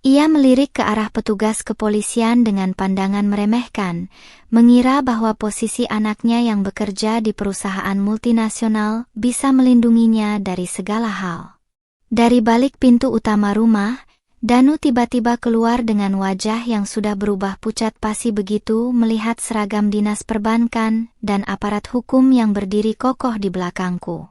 Ia melirik ke arah petugas kepolisian dengan pandangan meremehkan, mengira bahwa posisi anaknya yang bekerja di perusahaan multinasional bisa melindunginya dari segala hal. Dari balik pintu utama rumah, Danu tiba-tiba keluar dengan wajah yang sudah berubah pucat pasi begitu melihat seragam dinas perbankan dan aparat hukum yang berdiri kokoh di belakangku.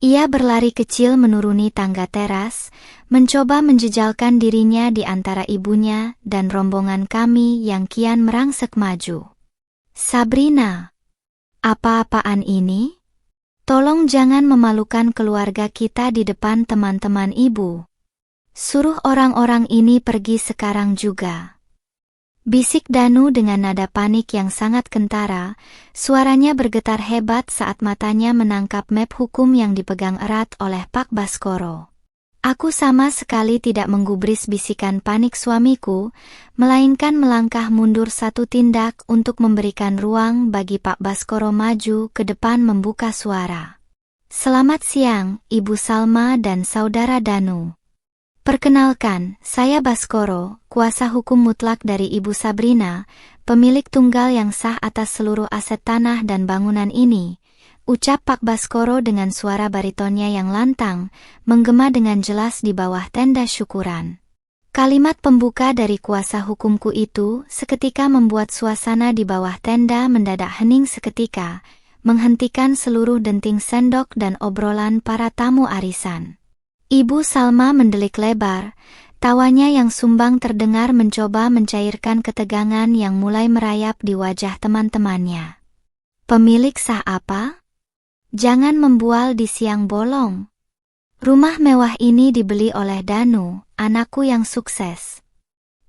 Ia berlari kecil menuruni tangga teras, mencoba menjejalkan dirinya di antara ibunya dan rombongan kami yang kian merangsek maju. "Sabrina, apa-apaan ini? Tolong jangan memalukan keluarga kita di depan teman-teman ibu. Suruh orang-orang ini pergi sekarang juga," bisik Danu dengan nada panik yang sangat kentara. Suaranya bergetar hebat saat matanya menangkap map hukum yang dipegang erat oleh Pak Baskoro. Aku sama sekali tidak menggubris bisikan panik suamiku, melainkan melangkah mundur satu tindak untuk memberikan ruang bagi Pak Baskoro maju ke depan membuka suara. "Selamat siang, Ibu Salma dan Saudara Danu. Perkenalkan, saya Baskoro, kuasa hukum mutlak dari Ibu Sabrina, pemilik tunggal yang sah atas seluruh aset tanah dan bangunan ini," ucap Pak Baskoro dengan suara baritonnya yang lantang, menggema dengan jelas di bawah tenda syukuran. Kalimat pembuka dari kuasa hukumku itu seketika membuat suasana di bawah tenda mendadak hening seketika, menghentikan seluruh denting sendok dan obrolan para tamu arisan. Ibu Salma mendelik lebar, tawanya yang sumbang terdengar mencoba mencairkan ketegangan yang mulai merayap di wajah teman-temannya. "Pemilik sah apa? Jangan membual di siang bolong. Rumah mewah ini dibeli oleh Danu, anakku yang sukses.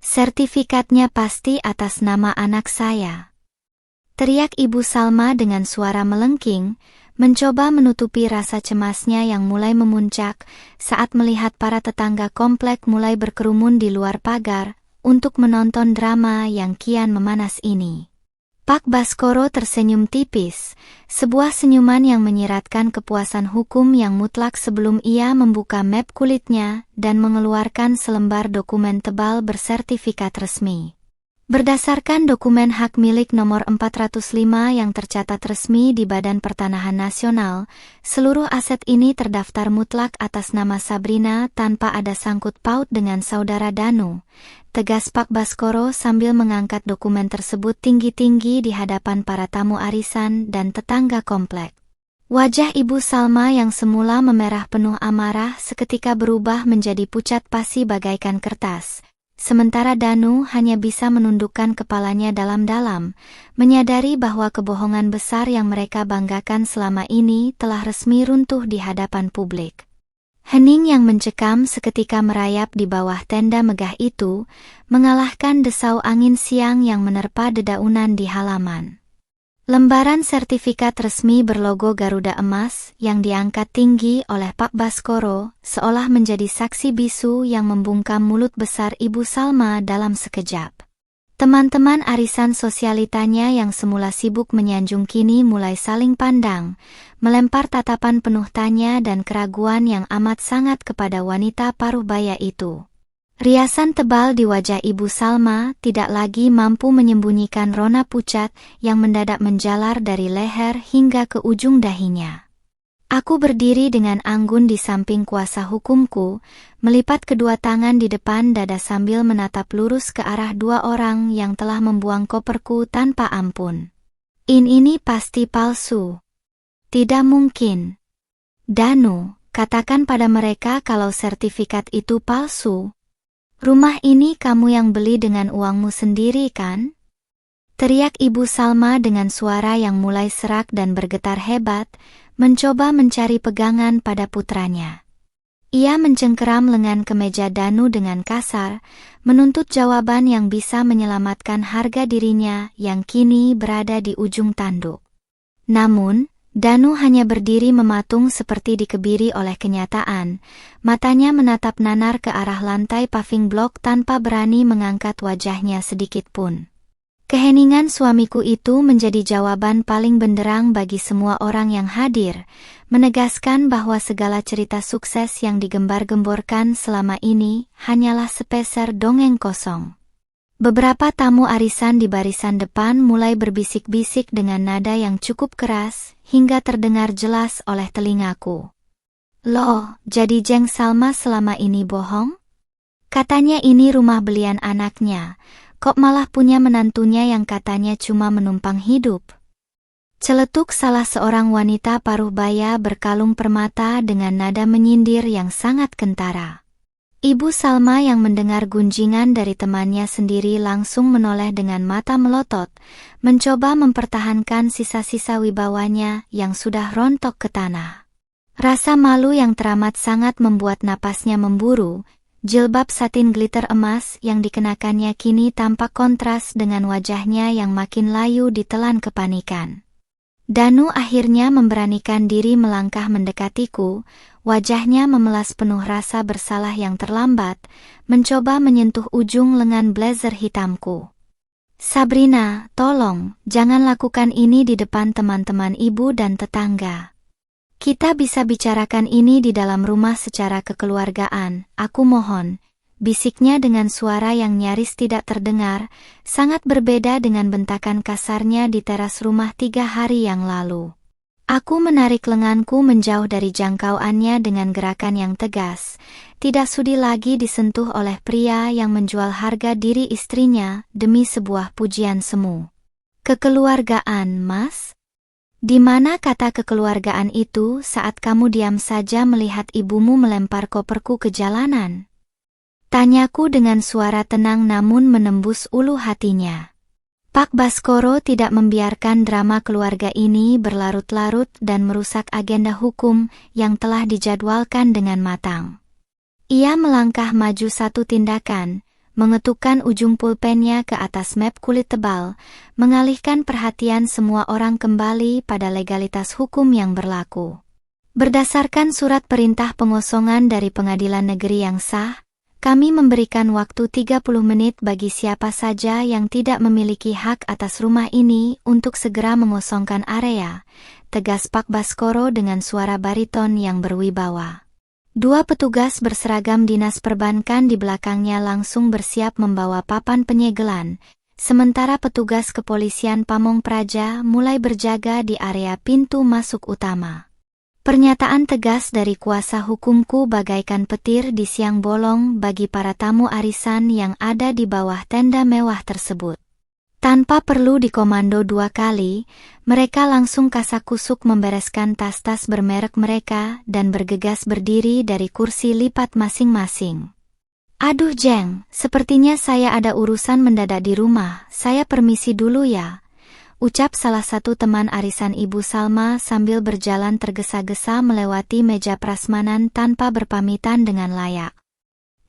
Sertifikatnya pasti atas nama anak saya. Teriak Ibu Salma dengan suara melengking, mencoba menutupi rasa cemasnya yang mulai memuncak saat melihat para tetangga komplek mulai berkerumun di luar pagar untuk menonton drama yang kian memanas ini. Pak Baskoro tersenyum tipis, sebuah senyuman yang menyiratkan kepuasan hukum yang mutlak sebelum ia membuka map kulitnya dan mengeluarkan selembar dokumen tebal bersertifikat resmi. Berdasarkan dokumen hak milik nomor 405 yang tercatat resmi di Badan Pertanahan Nasional, seluruh aset ini terdaftar mutlak atas nama Sabrina tanpa ada sangkut paut dengan saudara Danu, tegas Pak Baskoro sambil mengangkat dokumen tersebut tinggi-tinggi di hadapan para tamu arisan dan tetangga komplek. Wajah Ibu Salma yang semula memerah penuh amarah seketika berubah menjadi pucat pasi bagaikan kertas. Sementara Danu hanya bisa menundukkan kepalanya dalam-dalam, menyadari bahwa kebohongan besar yang mereka banggakan selama ini telah resmi runtuh di hadapan publik. Hening yang mencekam seketika merayap di bawah tenda megah itu, mengalahkan desau angin siang yang menerpa dedaunan di halaman. Lembaran sertifikat resmi berlogo Garuda Emas yang diangkat tinggi oleh Pak Baskoro seolah menjadi saksi bisu yang membungkam mulut besar Ibu Salma dalam sekejap. Teman-teman arisan sosialitanya yang semula sibuk menyanjung kini mulai saling pandang, melempar tatapan penuh tanya dan keraguan yang amat sangat kepada wanita paruh baya itu. Riasan tebal di wajah Ibu Salma tidak lagi mampu menyembunyikan rona pucat yang mendadak menjalar dari leher hingga ke ujung dahinya. Aku berdiri dengan anggun di samping kuasa hukumku, melipat kedua tangan di depan dada sambil menatap lurus ke arah dua orang yang telah membuang koperku tanpa ampun. Ini pasti palsu. Tidak mungkin. Danu, katakan pada mereka kalau sertifikat itu palsu. Rumah ini kamu yang beli dengan uangmu sendiri kan? Teriak Ibu Salma dengan suara yang mulai serak dan bergetar hebat, mencoba mencari pegangan pada putranya. Ia mencengkeram lengan kemeja Danu dengan kasar, menuntut jawaban yang bisa menyelamatkan harga dirinya yang kini berada di ujung tanduk. Namun, Danu hanya berdiri mematung seperti dikebiri oleh kenyataan, matanya menatap nanar ke arah lantai paving blok tanpa berani mengangkat wajahnya sedikit pun. Keheningan suamiku itu menjadi jawaban paling benderang bagi semua orang yang hadir, menegaskan bahwa segala cerita sukses yang digembar-gemborkan selama ini hanyalah sepeser dongeng kosong. Beberapa tamu arisan di barisan depan mulai berbisik-bisik dengan nada yang cukup keras, hingga terdengar jelas oleh telingaku. Loh, jadi Jeng Salma selama ini bohong? Katanya ini rumah belian anaknya, kok malah punya menantunya yang katanya cuma menumpang hidup? Celetuk salah seorang wanita paruh baya berkalung permata dengan nada menyindir yang sangat kentara. Ibu Salma yang mendengar gunjingan dari temannya sendiri langsung menoleh dengan mata melotot, mencoba mempertahankan sisa-sisa wibawanya yang sudah rontok ke tanah. Rasa malu yang teramat sangat membuat napasnya memburu, jilbab satin glitter emas yang dikenakannya kini tampak kontras dengan wajahnya yang makin layu ditelan kepanikan. Danu akhirnya memberanikan diri melangkah mendekatiku, wajahnya memelas penuh rasa bersalah yang terlambat, mencoba menyentuh ujung lengan blazer hitamku. Sabrina, tolong, jangan lakukan ini di depan teman-teman ibu dan tetangga. Kita bisa bicarakan ini di dalam rumah secara kekeluargaan, aku mohon. Bisiknya dengan suara yang nyaris tidak terdengar, sangat berbeda dengan bentakan kasarnya di teras rumah 3 hari yang lalu. Aku menarik lenganku menjauh dari jangkauannya dengan gerakan yang tegas, tidak sudi lagi disentuh oleh pria yang menjual harga diri istrinya demi sebuah pujian semu. Kekeluargaan, Mas? Di mana kata kekeluargaan itu saat kamu diam saja melihat ibumu melempar koperku ke jalanan? Tanyaku dengan suara tenang namun menembus ulu hatinya. Pak Baskoro tidak membiarkan drama keluarga ini berlarut-larut dan merusak agenda hukum yang telah dijadwalkan dengan matang. Ia melangkah maju satu tindakan, mengetukkan ujung pulpennya ke atas map kulit tebal, mengalihkan perhatian semua orang kembali pada legalitas hukum yang berlaku. Berdasarkan surat perintah pengosongan dari pengadilan negeri yang sah, kami memberikan waktu 30 menit bagi siapa saja yang tidak memiliki hak atas rumah ini untuk segera mengosongkan area, tegas Pak Baskoro dengan suara bariton yang berwibawa. Dua petugas berseragam dinas perbankan di belakangnya langsung bersiap membawa papan penyegelan, sementara petugas kepolisian Pamong Praja mulai berjaga di area pintu masuk utama. Pernyataan tegas dari kuasa hukumku bagaikan petir di siang bolong bagi para tamu arisan yang ada di bawah tenda mewah tersebut. Tanpa perlu dikomando 2 kali, mereka langsung kasakusuk membereskan tas-tas bermerek mereka dan bergegas berdiri dari kursi lipat masing-masing. "Aduh Jeng, sepertinya saya ada urusan mendadak di rumah, saya permisi dulu ya," ucap salah satu teman arisan Ibu Salma sambil berjalan tergesa-gesa melewati meja prasmanan tanpa berpamitan dengan layak.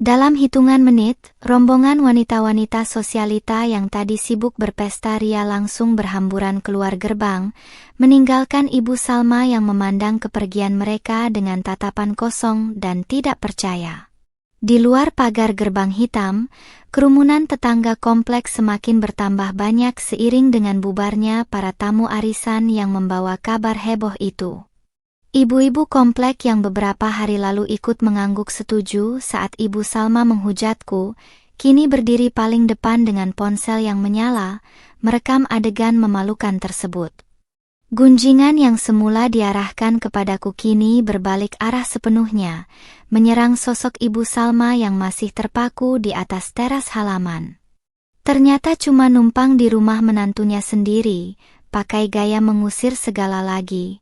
Dalam hitungan menit, rombongan wanita-wanita sosialita yang tadi sibuk berpesta ria langsung berhamburan keluar gerbang, meninggalkan Ibu Salma yang memandang kepergian mereka dengan tatapan kosong dan tidak percaya. Di luar pagar gerbang hitam, kerumunan tetangga kompleks semakin bertambah banyak seiring dengan bubarnya para tamu arisan yang membawa kabar heboh itu. Ibu-ibu komplek yang beberapa hari lalu ikut mengangguk setuju saat Ibu Salma menghujatku, kini berdiri paling depan dengan ponsel yang menyala, merekam adegan memalukan tersebut. Gunjingan yang semula diarahkan kepadaku kini berbalik arah sepenuhnya, menyerang sosok Ibu Salma yang masih terpaku di atas teras halaman. Ternyata cuma numpang di rumah menantunya sendiri, pakai gaya mengusir segala lagi.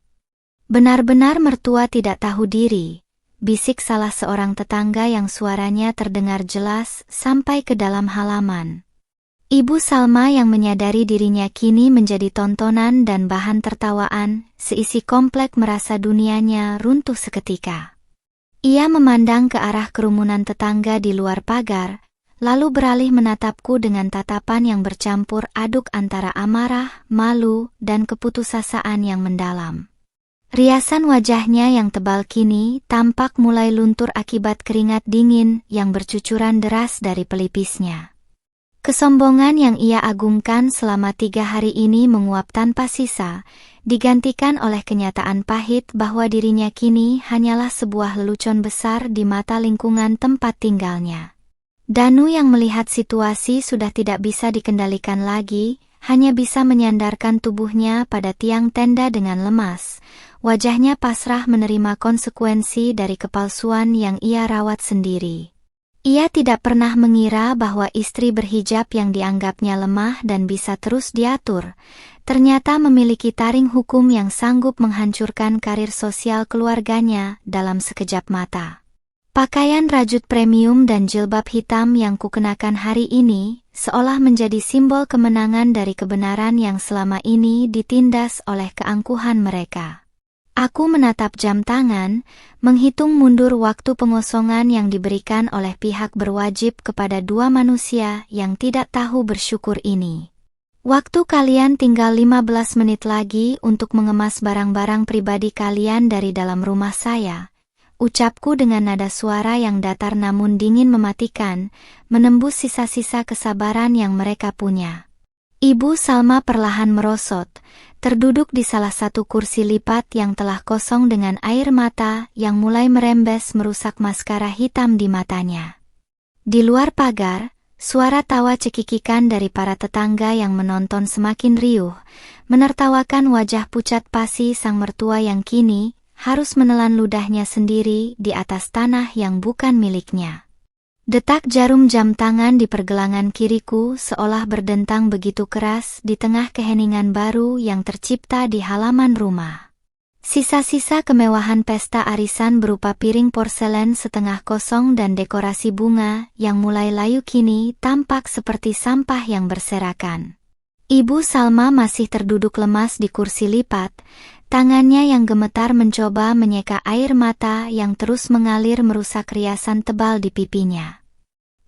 "Benar-benar mertua tidak tahu diri," bisik salah seorang tetangga yang suaranya terdengar jelas sampai ke dalam halaman. Ibu Salma yang menyadari dirinya kini menjadi tontonan dan bahan tertawaan, seisi komplek merasa dunianya runtuh seketika. Ia memandang ke arah kerumunan tetangga di luar pagar, lalu beralih menatapku dengan tatapan yang bercampur aduk antara amarah, malu, dan keputusasaan yang mendalam. Riasan wajahnya yang tebal kini tampak mulai luntur akibat keringat dingin yang bercucuran deras dari pelipisnya. Kesombongan yang ia agungkan selama 3 hari ini menguap tanpa sisa, digantikan oleh kenyataan pahit bahwa dirinya kini hanyalah sebuah lelucon besar di mata lingkungan tempat tinggalnya. Danu yang melihat situasi sudah tidak bisa dikendalikan lagi, hanya bisa menyandarkan tubuhnya pada tiang tenda dengan lemas. Wajahnya pasrah menerima konsekuensi dari kepalsuan yang ia rawat sendiri. Ia tidak pernah mengira bahwa istri berhijab yang dianggapnya lemah dan bisa terus diatur, ternyata memiliki taring hukum yang sanggup menghancurkan karir sosial keluarganya dalam sekejap mata. Pakaian rajut premium dan jilbab hitam yang kukenakan hari ini, seolah menjadi simbol kemenangan dari kebenaran yang selama ini ditindas oleh keangkuhan mereka. Aku menatap jam tangan, menghitung mundur waktu pengosongan yang diberikan oleh pihak berwajib kepada 2 manusia yang tidak tahu bersyukur ini. "Waktu kalian tinggal 15 menit lagi untuk mengemas barang-barang pribadi kalian dari dalam rumah saya," ucapku dengan nada suara yang datar namun dingin mematikan, menembus sisa-sisa kesabaran yang mereka punya. Ibu Salma perlahan merosot, terduduk di salah satu kursi lipat yang telah kosong dengan air mata yang mulai merembes merusak maskara hitam di matanya. Di luar pagar, suara tawa cekikikan dari para tetangga yang menonton semakin riuh, menertawakan wajah pucat pasi sang mertua yang kini harus menelan ludahnya sendiri di atas tanah yang bukan miliknya. Detak jarum jam tangan di pergelangan kiriku seolah berdentang begitu keras di tengah keheningan baru yang tercipta di halaman rumah. Sisa-sisa kemewahan pesta arisan berupa piring porselen setengah kosong dan dekorasi bunga yang mulai layu kini tampak seperti sampah yang berserakan. Ibu Salma masih terduduk lemas di kursi lipat, tangannya yang gemetar mencoba menyeka air mata yang terus mengalir merusak riasan tebal di pipinya.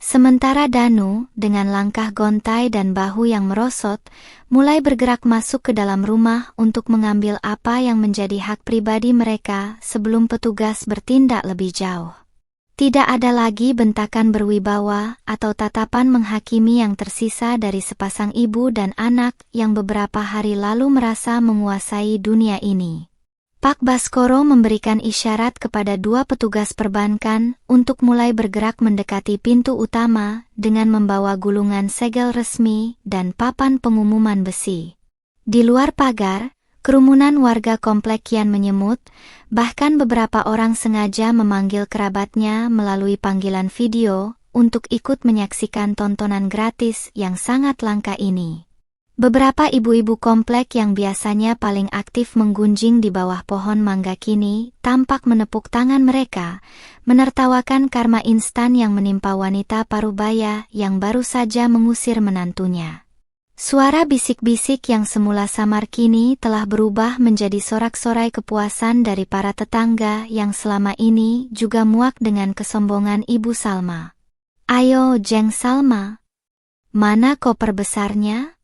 Sementara Danu, dengan langkah gontai dan bahu yang merosot, mulai bergerak masuk ke dalam rumah untuk mengambil apa yang menjadi hak pribadi mereka sebelum petugas bertindak lebih jauh. Tidak ada lagi bentakan berwibawa atau tatapan menghakimi yang tersisa dari sepasang ibu dan anak yang beberapa hari lalu merasa menguasai dunia ini. Pak Baskoro memberikan isyarat kepada dua petugas perbankan untuk mulai bergerak mendekati pintu utama dengan membawa gulungan segel resmi dan papan pengumuman besi. Di luar pagar, kerumunan warga komplek kian menyemut, bahkan beberapa orang sengaja memanggil kerabatnya melalui panggilan video untuk ikut menyaksikan tontonan gratis yang sangat langka ini. Beberapa ibu-ibu komplek yang biasanya paling aktif menggunjing di bawah pohon mangga kini tampak menepuk tangan mereka, menertawakan karma instan yang menimpa wanita parubaya yang baru saja mengusir menantunya. Suara bisik-bisik yang semula samar kini telah berubah menjadi sorak-sorai kepuasan dari para tetangga yang selama ini juga muak dengan kesombongan Ibu Salma. "Ayo, Jeng Salma. Mana koper besarnya?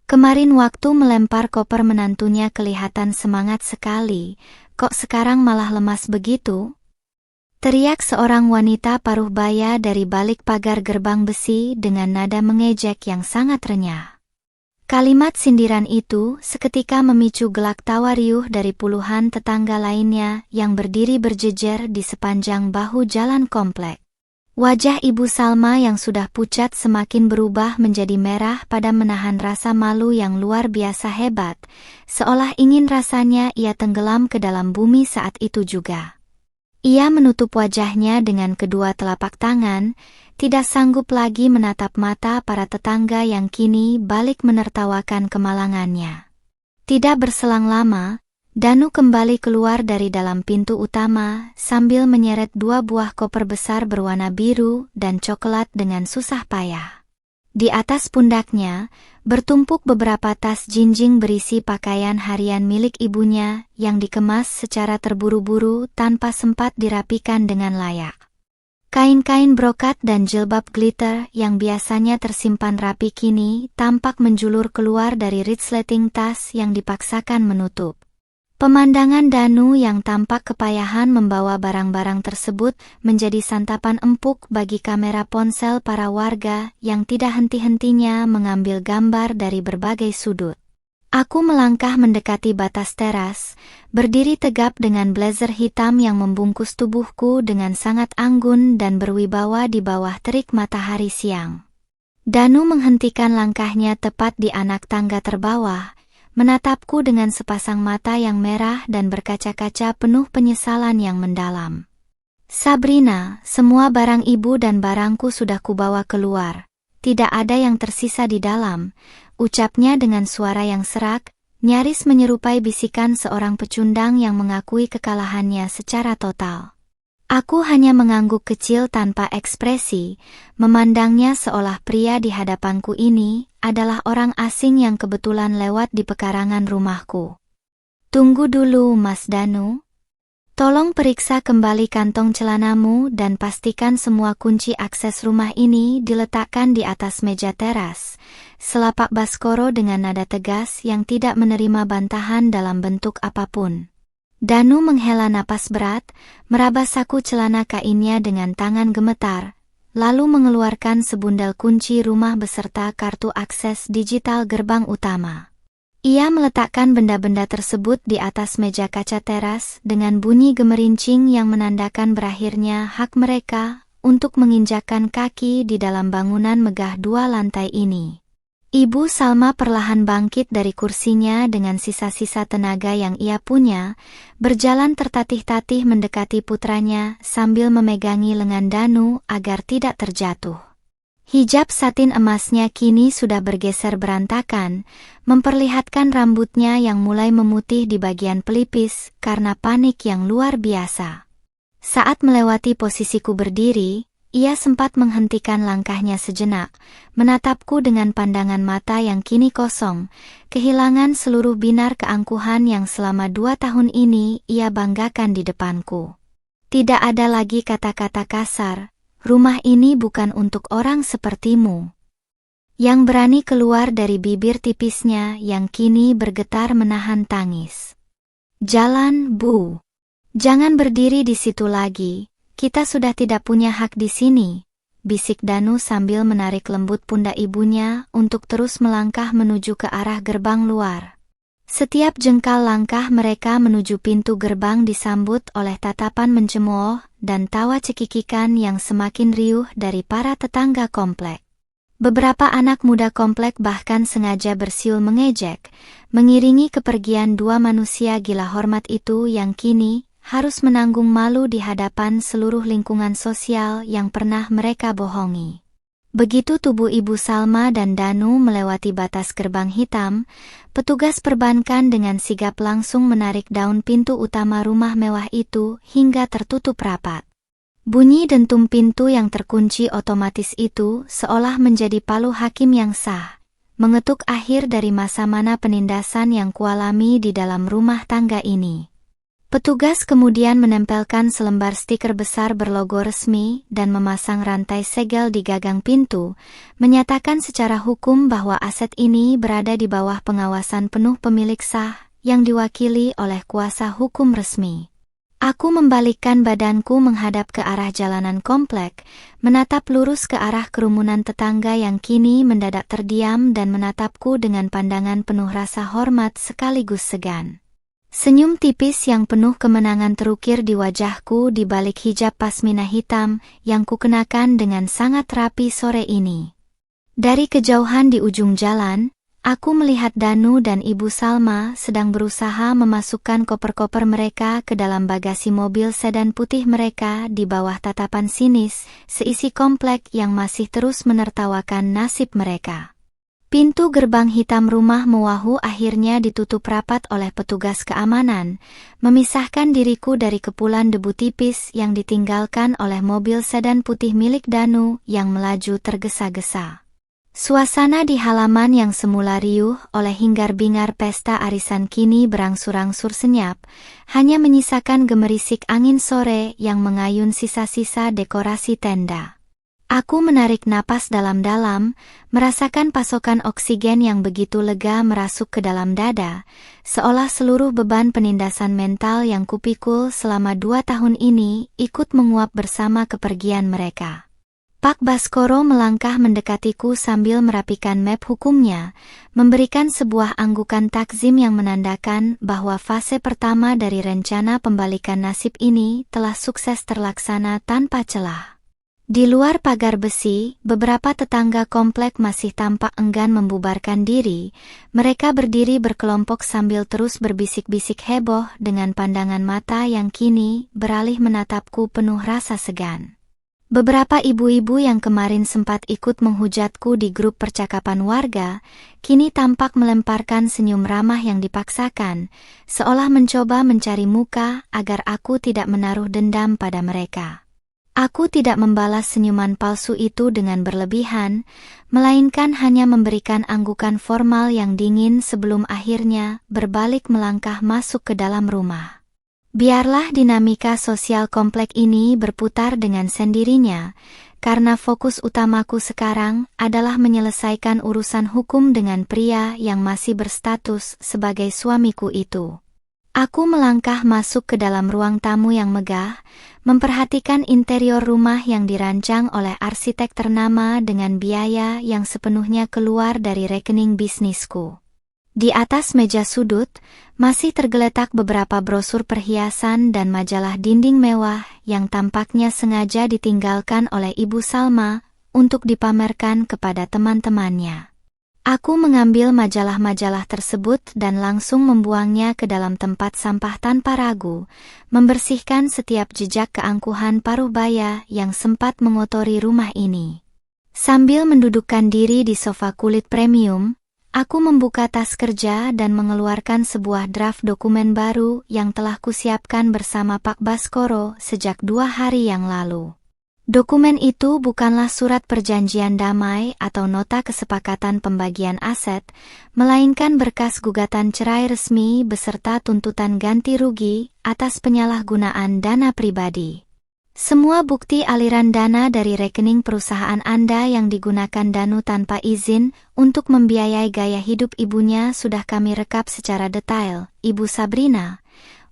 Kemarin waktu melempar koper menantunya kelihatan semangat sekali, kok sekarang malah lemas begitu?" teriak seorang wanita paruh baya dari balik pagar gerbang besi dengan nada mengejek yang sangat renyah. Kalimat sindiran itu seketika memicu gelak tawa riuh dari puluhan tetangga lainnya yang berdiri berjejer di sepanjang bahu jalan komplek. Wajah Ibu Salma yang sudah pucat semakin berubah menjadi merah pada menahan rasa malu yang luar biasa hebat, seolah ingin rasanya ia tenggelam ke dalam bumi saat itu juga. Ia menutup wajahnya dengan kedua telapak tangan, tidak sanggup lagi menatap mata para tetangga yang kini balik menertawakan kemalangannya. Tidak berselang lama, Danu kembali keluar dari dalam pintu utama sambil menyeret dua buah koper besar berwarna biru dan coklat dengan susah payah. Di atas pundaknya, bertumpuk beberapa tas jinjing berisi pakaian harian milik ibunya yang dikemas secara terburu-buru tanpa sempat dirapikan dengan layak. Kain-kain brokat dan jilbab glitter yang biasanya tersimpan rapi kini tampak menjulur keluar dari resleting tas yang dipaksakan menutup. Pemandangan Danu yang tampak kepayahan membawa barang-barang tersebut menjadi santapan empuk bagi kamera ponsel para warga yang tidak henti-hentinya mengambil gambar dari berbagai sudut. Aku melangkah mendekati batas teras, berdiri tegap dengan blazer hitam yang membungkus tubuhku dengan sangat anggun dan berwibawa di bawah terik matahari siang. Danu menghentikan langkahnya tepat di anak tangga terbawah, menatapku dengan sepasang mata yang merah dan berkaca-kaca penuh penyesalan yang mendalam. "Sabrina, semua barang ibu dan barangku sudah kubawa keluar. Tidak ada yang tersisa di dalam," ucapnya dengan suara yang serak, nyaris menyerupai bisikan seorang pecundang yang mengakui kekalahannya secara total. Aku hanya mengangguk kecil tanpa ekspresi, memandangnya seolah pria di hadapanku ini adalah orang asing yang kebetulan lewat di pekarangan rumahku. "Tunggu dulu, Mas Danu. Tolong periksa kembali kantong celanamu dan pastikan semua kunci akses rumah ini diletakkan di atas meja teras," sela Pak Baskoro dengan nada tegas yang tidak menerima bantahan dalam bentuk apapun. Danu menghela napas berat, meraba saku celana kainnya dengan tangan gemetar, lalu mengeluarkan sebundel kunci rumah beserta kartu akses digital gerbang utama. Ia meletakkan benda-benda tersebut di atas meja kaca teras dengan bunyi gemerincing yang menandakan berakhirnya hak mereka untuk menginjakkan kaki di dalam bangunan megah 2 lantai ini. Ibu Salma perlahan bangkit dari kursinya dengan sisa-sisa tenaga yang ia punya, berjalan tertatih-tatih mendekati putranya sambil memegangi lengan Danu agar tidak terjatuh. Hijab satin emasnya kini sudah bergeser berantakan, memperlihatkan rambutnya yang mulai memutih di bagian pelipis karena panik yang luar biasa. Saat melewati posisiku berdiri, ia sempat menghentikan langkahnya sejenak, menatapku dengan pandangan mata yang kini kosong, kehilangan seluruh binar keangkuhan yang selama 2 tahun ini ia banggakan di depanku. Tidak ada lagi kata-kata kasar, rumah ini bukan untuk orang sepertimu. Yang berani keluar dari bibir tipisnya yang kini bergetar menahan tangis. Jalan, Bu. Jangan berdiri di situ lagi, kita sudah tidak punya hak di sini, bisik Danu sambil menarik lembut pundak ibunya untuk terus melangkah menuju ke arah gerbang luar. Setiap jengkal langkah mereka menuju pintu gerbang disambut oleh tatapan mencemooh dan tawa cekikikan yang semakin riuh dari para tetangga komplek. Beberapa anak muda komplek bahkan sengaja bersiul mengejek, mengiringi kepergian dua manusia gila hormat itu yang kini harus menanggung malu di hadapan seluruh lingkungan sosial yang pernah mereka bohongi. Begitu tubuh Ibu Salma dan Danu melewati batas gerbang hitam, petugas perbankan dengan sigap langsung menarik daun pintu utama rumah mewah itu hingga tertutup rapat. Bunyi dentum pintu yang terkunci otomatis itu seolah menjadi palu hakim yang sah, mengetuk akhir dari masa mana penindasan yang kualami di dalam rumah tangga ini. Petugas kemudian menempelkan selembar stiker besar berlogo resmi dan memasang rantai segel di gagang pintu, menyatakan secara hukum bahwa aset ini berada di bawah pengawasan penuh pemilik sah yang diwakili oleh kuasa hukum resmi. Aku membalikkan badanku menghadap ke arah jalanan komplek, menatap lurus ke arah kerumunan tetangga yang kini mendadak terdiam dan menatapku dengan pandangan penuh rasa hormat sekaligus segan. Senyum tipis yang penuh kemenangan terukir di wajahku di balik hijab pasmina hitam yang kukenakan dengan sangat rapi sore ini. Dari kejauhan di ujung jalan, aku melihat Danu dan Ibu Salma sedang berusaha memasukkan koper-koper mereka ke dalam bagasi mobil sedan putih mereka di bawah tatapan sinis seisi komplek yang masih terus menertawakan nasib mereka. Pintu gerbang hitam rumah mewahu akhirnya ditutup rapat oleh petugas keamanan, memisahkan diriku dari kepulan debu tipis yang ditinggalkan oleh mobil sedan putih milik Danu yang melaju tergesa-gesa. Suasana di halaman yang semula riuh oleh hingar-bingar pesta arisan kini berangsur-angsur senyap, hanya menyisakan gemerisik angin sore yang mengayun sisa-sisa dekorasi tenda. Aku menarik napas dalam-dalam, merasakan pasokan oksigen yang begitu lega merasuk ke dalam dada, seolah seluruh beban penindasan mental yang kupikul selama 2 tahun ini ikut menguap bersama kepergian mereka. Pak Baskoro melangkah mendekatiku sambil merapikan map hukumnya, memberikan sebuah anggukan takzim yang menandakan bahwa fase pertama dari rencana pembalikan nasib ini telah sukses terlaksana tanpa celah. Di luar pagar besi, beberapa tetangga komplek masih tampak enggan membubarkan diri. Mereka berdiri berkelompok sambil terus berbisik-bisik heboh dengan pandangan mata yang kini beralih menatapku penuh rasa segan. Beberapa ibu-ibu yang kemarin sempat ikut menghujatku di grup percakapan warga, kini tampak melemparkan senyum ramah yang dipaksakan, seolah mencoba mencari muka agar aku tidak menaruh dendam pada mereka. Aku tidak membalas senyuman palsu itu dengan berlebihan, melainkan hanya memberikan anggukan formal yang dingin sebelum akhirnya berbalik melangkah masuk ke dalam rumah. Biarlah dinamika sosial komplek ini berputar dengan sendirinya, karena fokus utamaku sekarang adalah menyelesaikan urusan hukum dengan pria yang masih berstatus sebagai suamiku itu. Aku melangkah masuk ke dalam ruang tamu yang megah, memperhatikan interior rumah yang dirancang oleh arsitek ternama dengan biaya yang sepenuhnya keluar dari rekening bisnisku. Di atas meja sudut, masih tergeletak beberapa brosur perhiasan dan majalah dinding mewah yang tampaknya sengaja ditinggalkan oleh Ibu Salma untuk dipamerkan kepada teman-temannya. Aku mengambil majalah-majalah tersebut dan langsung membuangnya ke dalam tempat sampah tanpa ragu, membersihkan setiap jejak keangkuhan paruh baya yang sempat mengotori rumah ini. Sambil mendudukkan diri di sofa kulit premium, aku membuka tas kerja dan mengeluarkan sebuah draft dokumen baru yang telah kusiapkan bersama Pak Baskoro sejak 2 hari yang lalu. Dokumen itu bukanlah surat perjanjian damai atau nota kesepakatan pembagian aset, melainkan berkas gugatan cerai resmi beserta tuntutan ganti rugi atas penyalahgunaan dana pribadi. Semua bukti aliran dana dari rekening perusahaan Anda yang digunakan Danu tanpa izin untuk membiayai gaya hidup ibunya sudah kami rekap secara detail, Ibu Sabrina,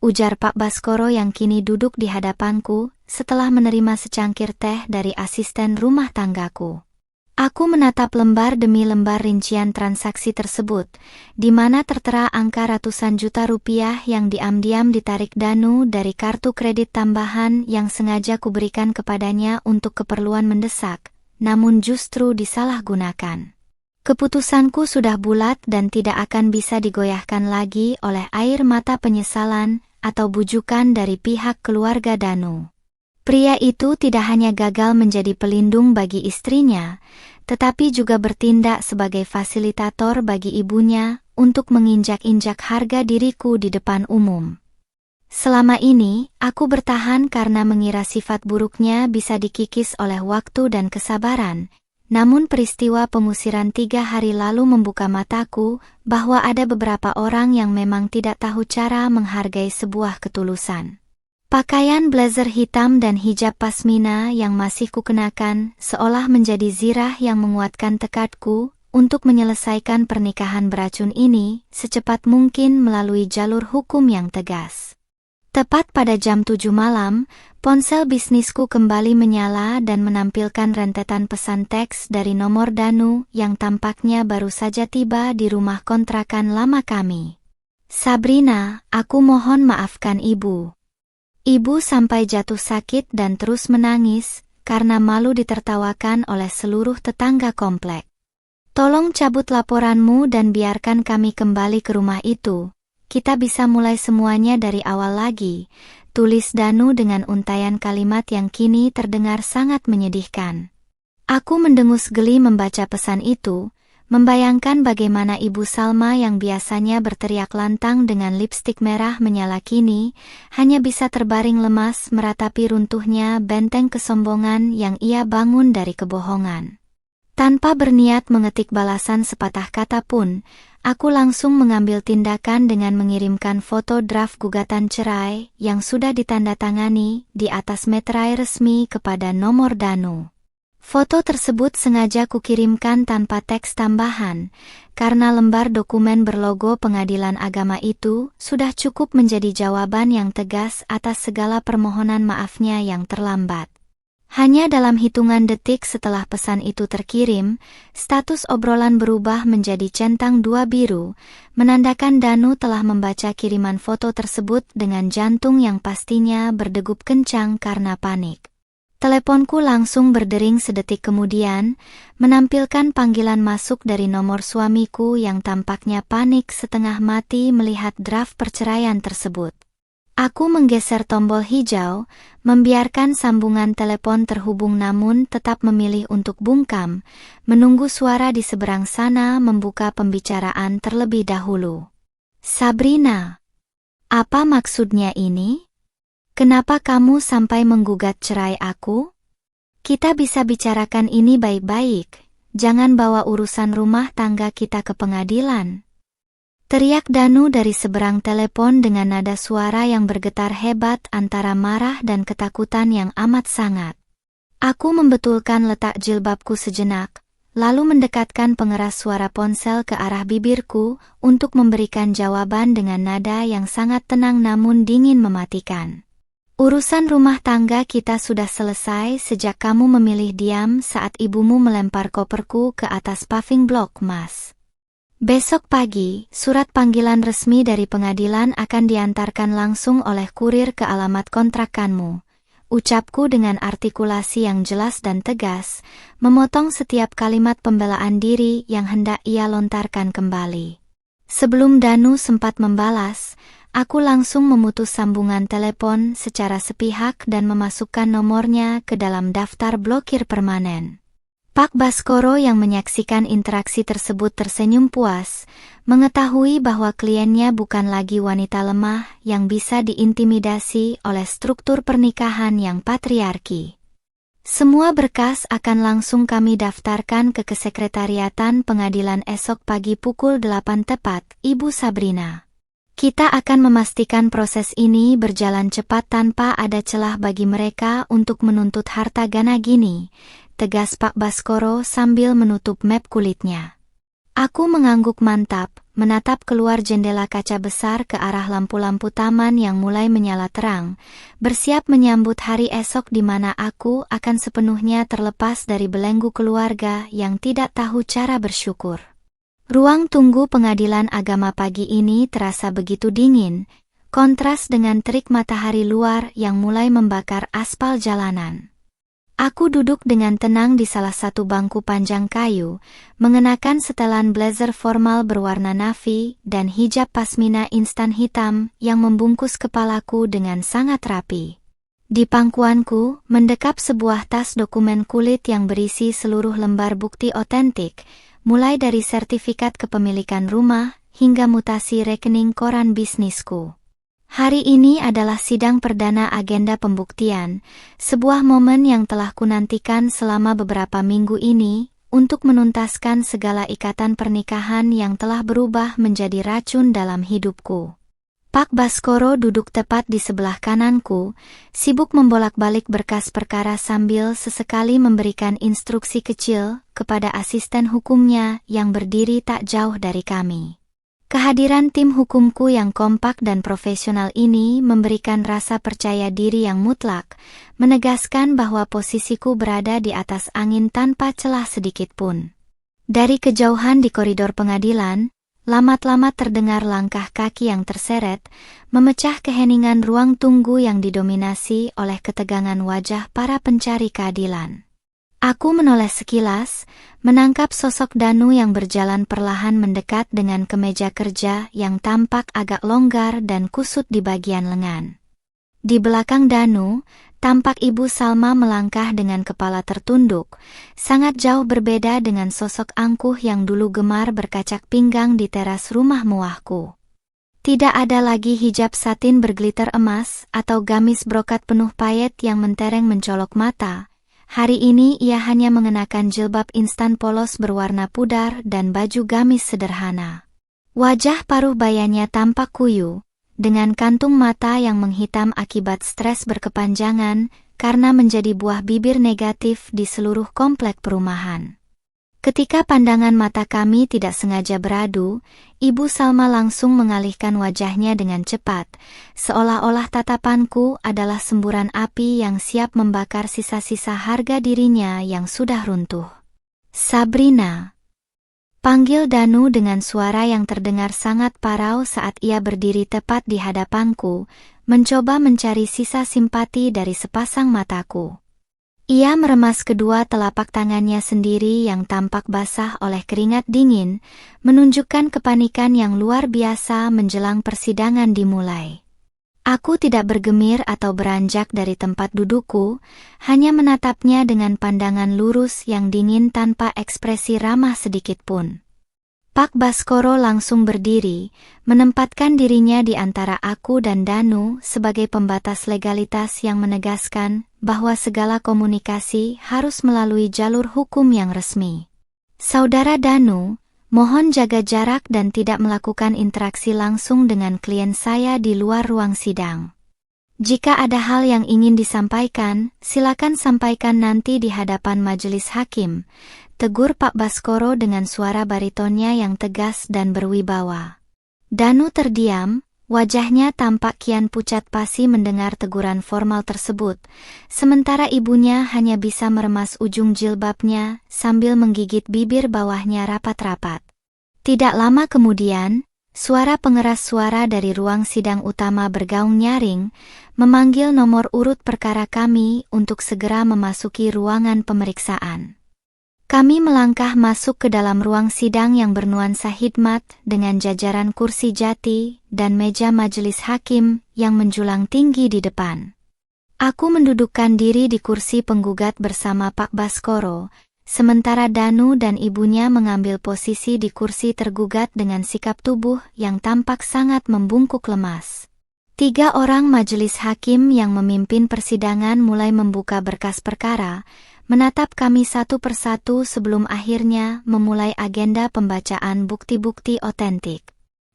ujar Pak Baskoro yang kini duduk di hadapanku setelah menerima secangkir teh dari asisten rumah tanggaku. Aku menatap lembar demi lembar rincian transaksi tersebut, di mana tertera angka ratusan juta rupiah yang diam-diam ditarik Danu dari kartu kredit tambahan yang sengaja kuberikan kepadanya untuk keperluan mendesak, namun justru disalahgunakan. Keputusanku sudah bulat dan tidak akan bisa digoyahkan lagi oleh air mata penyesalan atau bujukan dari pihak keluarga Danu. Pria itu tidak hanya gagal menjadi pelindung bagi istrinya, tetapi juga bertindak sebagai fasilitator bagi ibunya untuk menginjak-injak harga diriku di depan umum. Selama ini, aku bertahan karena mengira sifat buruknya bisa dikikis oleh waktu dan kesabaran, namun peristiwa pengusiran 3 hari lalu membuka mataku bahwa ada beberapa orang yang memang tidak tahu cara menghargai sebuah ketulusan. Pakaian blazer hitam dan hijab pasmina yang masih kukenakan seolah menjadi zirah yang menguatkan tekadku untuk menyelesaikan pernikahan beracun ini secepat mungkin melalui jalur hukum yang tegas. Tepat pada jam 7 malam, ponsel bisnisku kembali menyala dan menampilkan rentetan pesan teks dari nomor Danu yang tampaknya baru saja tiba di rumah kontrakan lama kami. Sabrina, aku mohon maafkan ibu. Ibu sampai jatuh sakit dan terus menangis karena malu ditertawakan oleh seluruh tetangga komplek. Tolong cabut laporanmu dan biarkan kami kembali ke rumah itu. Kita bisa mulai semuanya dari awal lagi, tulis Danu dengan untaian kalimat yang kini terdengar sangat menyedihkan. Aku mendengus geli membaca pesan itu, membayangkan bagaimana Ibu Salma yang biasanya berteriak lantang dengan lipstik merah menyala kini, hanya bisa terbaring lemas meratapi runtuhnya benteng kesombongan yang ia bangun dari kebohongan. Tanpa berniat mengetik balasan sepatah kata pun, aku langsung mengambil tindakan dengan mengirimkan foto draft gugatan cerai yang sudah ditandatangani di atas meterai resmi kepada nomor Danu. Foto tersebut sengaja kukirimkan tanpa teks tambahan, karena lembar dokumen berlogo Pengadilan Agama itu sudah cukup menjadi jawaban yang tegas atas segala permohonan maafnya yang terlambat. Hanya dalam hitungan detik setelah pesan itu terkirim, status obrolan berubah menjadi centang 2 biru, menandakan Danu telah membaca kiriman foto tersebut dengan jantung yang pastinya berdegup kencang karena panik. Teleponku langsung berdering sedetik kemudian, menampilkan panggilan masuk dari nomor suamiku yang tampaknya panik setengah mati melihat draft perceraian tersebut. Aku menggeser tombol hijau, membiarkan sambungan telepon terhubung namun tetap memilih untuk bungkam, menunggu suara di seberang sana membuka pembicaraan terlebih dahulu. Sabrina, apa maksudnya ini? Kenapa kamu sampai menggugat cerai aku? Kita bisa bicarakan ini baik-baik, jangan bawa urusan rumah tangga kita ke pengadilan. Teriak Danu dari seberang telepon dengan nada suara yang bergetar hebat antara marah dan ketakutan yang amat sangat. Aku membetulkan letak jilbabku sejenak, lalu mendekatkan pengeras suara ponsel ke arah bibirku untuk memberikan jawaban dengan nada yang sangat tenang namun dingin mematikan. Urusan rumah tangga kita sudah selesai sejak kamu memilih diam saat ibumu melempar koperku ke atas paving blok, Mas. Besok pagi, surat panggilan resmi dari pengadilan akan diantarkan langsung oleh kurir ke alamat kontrakanmu. Ucapku dengan artikulasi yang jelas dan tegas, memotong setiap kalimat pembelaan diri yang hendak ia lontarkan kembali. Sebelum Danu sempat membalas, aku langsung memutus sambungan telepon secara sepihak dan memasukkan nomornya ke dalam daftar blokir permanen. Pak Baskoro yang menyaksikan interaksi tersebut tersenyum puas, mengetahui bahwa kliennya bukan lagi wanita lemah yang bisa diintimidasi oleh struktur pernikahan yang patriarki. Semua berkas akan langsung kami daftarkan ke kesekretariatan pengadilan esok pagi pukul 8 tepat, Ibu Sabrina. Kita akan memastikan proses ini berjalan cepat tanpa ada celah bagi mereka untuk menuntut harta Gana Gini, tegas Pak Baskoro sambil menutup map kulitnya. Aku mengangguk mantap, menatap keluar jendela kaca besar ke arah lampu-lampu taman yang mulai menyala terang, bersiap menyambut hari esok di mana aku akan sepenuhnya terlepas dari belenggu keluarga yang tidak tahu cara bersyukur. Ruang tunggu pengadilan agama pagi ini terasa begitu dingin, kontras dengan terik matahari luar yang mulai membakar aspal jalanan. Aku duduk dengan tenang di salah satu bangku panjang kayu, mengenakan setelan blazer formal berwarna navy dan hijab pasmina instan hitam yang membungkus kepalaku dengan sangat rapi. Di pangkuanku, mendekap sebuah tas dokumen kulit yang berisi seluruh lembar bukti otentik, mulai dari sertifikat kepemilikan rumah hingga mutasi rekening koran bisnisku. Hari ini adalah sidang perdana agenda pembuktian, sebuah momen yang telah kunantikan selama beberapa minggu ini untuk menuntaskan segala ikatan pernikahan yang telah berubah menjadi racun dalam hidupku. Pak Baskoro duduk tepat di sebelah kananku, sibuk membolak-balik berkas perkara sambil sesekali memberikan instruksi kecil kepada asisten hukumnya yang berdiri tak jauh dari kami. Kehadiran tim hukumku yang kompak dan profesional ini memberikan rasa percaya diri yang mutlak, menegaskan bahwa posisiku berada di atas angin tanpa celah sedikit pun. Dari kejauhan di koridor pengadilan, lamat-lamat terdengar langkah kaki yang terseret, memecah keheningan ruang tunggu yang didominasi oleh ketegangan wajah para pencari keadilan. Aku menoleh sekilas, menangkap sosok Danu yang berjalan perlahan mendekat dengan kemeja kerja yang tampak agak longgar dan kusut di bagian lengan. Di belakang Danu, tampak Ibu Salma melangkah dengan kepala tertunduk, sangat jauh berbeda dengan sosok angkuh yang dulu gemar berkacak pinggang di teras rumah muahku. Tidak ada lagi hijab satin berglitter emas atau gamis brokat penuh payet yang mentereng mencolok mata. Hari ini ia hanya mengenakan jilbab instan polos berwarna pudar dan baju gamis sederhana. Wajah paruh bayanya tampak kuyu, dengan kantung mata yang menghitam akibat stres berkepanjangan karena menjadi buah bibir negatif di seluruh komplek perumahan. Ketika pandangan mata kami tidak sengaja beradu, Ibu Salma langsung mengalihkan wajahnya dengan cepat, seolah-olah tatapanku adalah semburan api yang siap membakar sisa-sisa harga dirinya yang sudah runtuh. "Sabrina," panggil Danu dengan suara yang terdengar sangat parau saat ia berdiri tepat di hadapanku, mencoba mencari sisa simpati dari sepasang mataku. Ia meremas kedua telapak tangannya sendiri yang tampak basah oleh keringat dingin, menunjukkan kepanikan yang luar biasa menjelang persidangan dimulai. Aku tidak bergemir atau beranjak dari tempat dudukku, hanya menatapnya dengan pandangan lurus yang dingin tanpa ekspresi ramah sedikit pun. Pak Baskoro langsung berdiri, menempatkan dirinya di antara aku dan Danu sebagai pembatas legalitas yang menegaskan bahwa segala komunikasi harus melalui jalur hukum yang resmi. "Saudara Danu, mohon jaga jarak dan tidak melakukan interaksi langsung dengan klien saya di luar ruang sidang. Jika ada hal yang ingin disampaikan, silakan sampaikan nanti di hadapan majelis hakim," tegur Pak Baskoro dengan suara baritonnya yang tegas dan berwibawa. Danu terdiam, wajahnya tampak kian pucat pasi mendengar teguran formal tersebut, sementara ibunya hanya bisa meremas ujung jilbabnya sambil menggigit bibir bawahnya rapat-rapat. Tidak lama kemudian, suara pengeras suara dari ruang sidang utama bergaung nyaring, memanggil nomor urut perkara kami untuk segera memasuki ruangan pemeriksaan. Kami melangkah masuk ke dalam ruang sidang yang bernuansa hikmat dengan jajaran kursi jati dan meja majelis hakim yang menjulang tinggi di depan. Aku mendudukkan diri di kursi penggugat bersama Pak Baskoro, sementara Danu dan ibunya mengambil posisi di kursi tergugat dengan sikap tubuh yang tampak sangat membungkuk lemas. 3 orang majelis hakim yang memimpin persidangan mulai membuka berkas perkara, menatap kami satu persatu sebelum akhirnya memulai agenda pembacaan bukti-bukti otentik.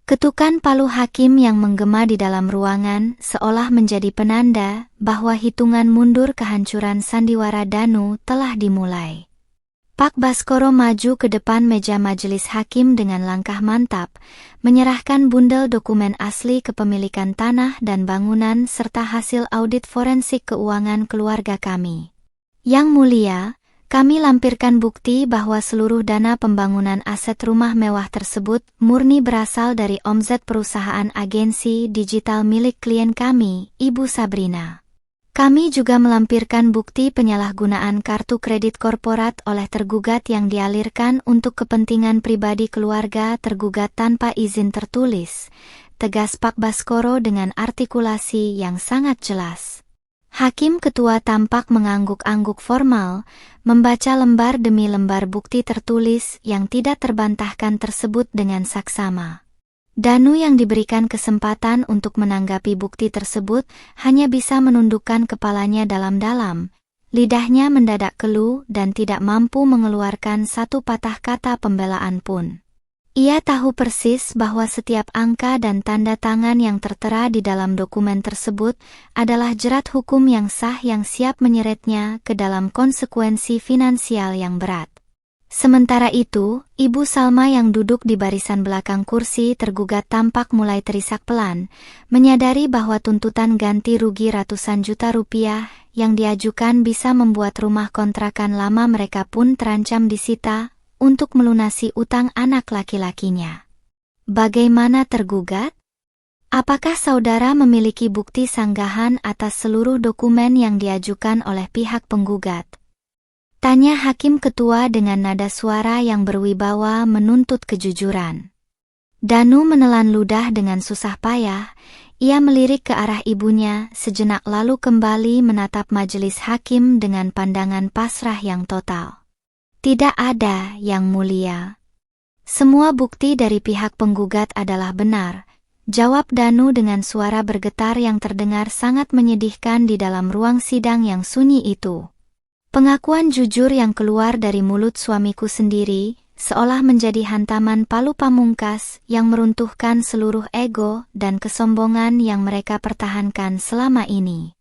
Ketukan palu hakim yang menggema di dalam ruangan seolah menjadi penanda bahwa hitungan mundur kehancuran sandiwara Danu telah dimulai. Pak Baskoro maju ke depan meja majelis hakim dengan langkah mantap, menyerahkan bundel dokumen asli kepemilikan tanah dan bangunan serta hasil audit forensik keuangan keluarga kami. Yang mulia, kami lampirkan bukti bahwa seluruh dana pembangunan aset rumah mewah tersebut murni berasal dari omzet perusahaan agensi digital milik klien kami, Ibu Sabrina. Kami juga melampirkan bukti penyalahgunaan kartu kredit korporat oleh tergugat yang dialirkan untuk kepentingan pribadi keluarga tergugat tanpa izin tertulis, tegas Pak Baskoro dengan artikulasi yang sangat jelas. Hakim Ketua tampak mengangguk-angguk formal, membaca lembar demi lembar bukti tertulis yang tidak terbantahkan tersebut dengan saksama. Danu yang diberikan kesempatan untuk menanggapi bukti tersebut hanya bisa menundukkan kepalanya dalam-dalam, lidahnya mendadak keluh dan tidak mampu mengeluarkan satu patah kata pembelaan pun. Ia tahu persis bahwa setiap angka dan tanda tangan yang tertera di dalam dokumen tersebut adalah jerat hukum yang sah yang siap menyeretnya ke dalam konsekuensi finansial yang berat. Sementara itu, Ibu Salma yang duduk di barisan belakang kursi tergugat tampak mulai terisak pelan, menyadari bahwa tuntutan ganti rugi ratusan juta rupiah yang diajukan bisa membuat rumah kontrakan lama mereka pun terancam disita untuk melunasi utang anak laki-lakinya. Bagaimana tergugat? Apakah saudara memiliki bukti sanggahan atas seluruh dokumen yang diajukan oleh pihak penggugat? Tanya Hakim Ketua dengan nada suara yang berwibawa menuntut kejujuran. Danu menelan ludah dengan susah payah, ia melirik ke arah ibunya sejenak lalu kembali menatap majelis hakim dengan pandangan pasrah yang total. Tidak ada, Yang Mulia. Semua bukti dari pihak penggugat adalah benar, jawab Danu dengan suara bergetar yang terdengar sangat menyedihkan di dalam ruang sidang yang sunyi itu. Pengakuan jujur yang keluar dari mulut suamiku sendiri, seolah menjadi hantaman palu pamungkas yang meruntuhkan seluruh ego dan kesombongan yang mereka pertahankan selama ini.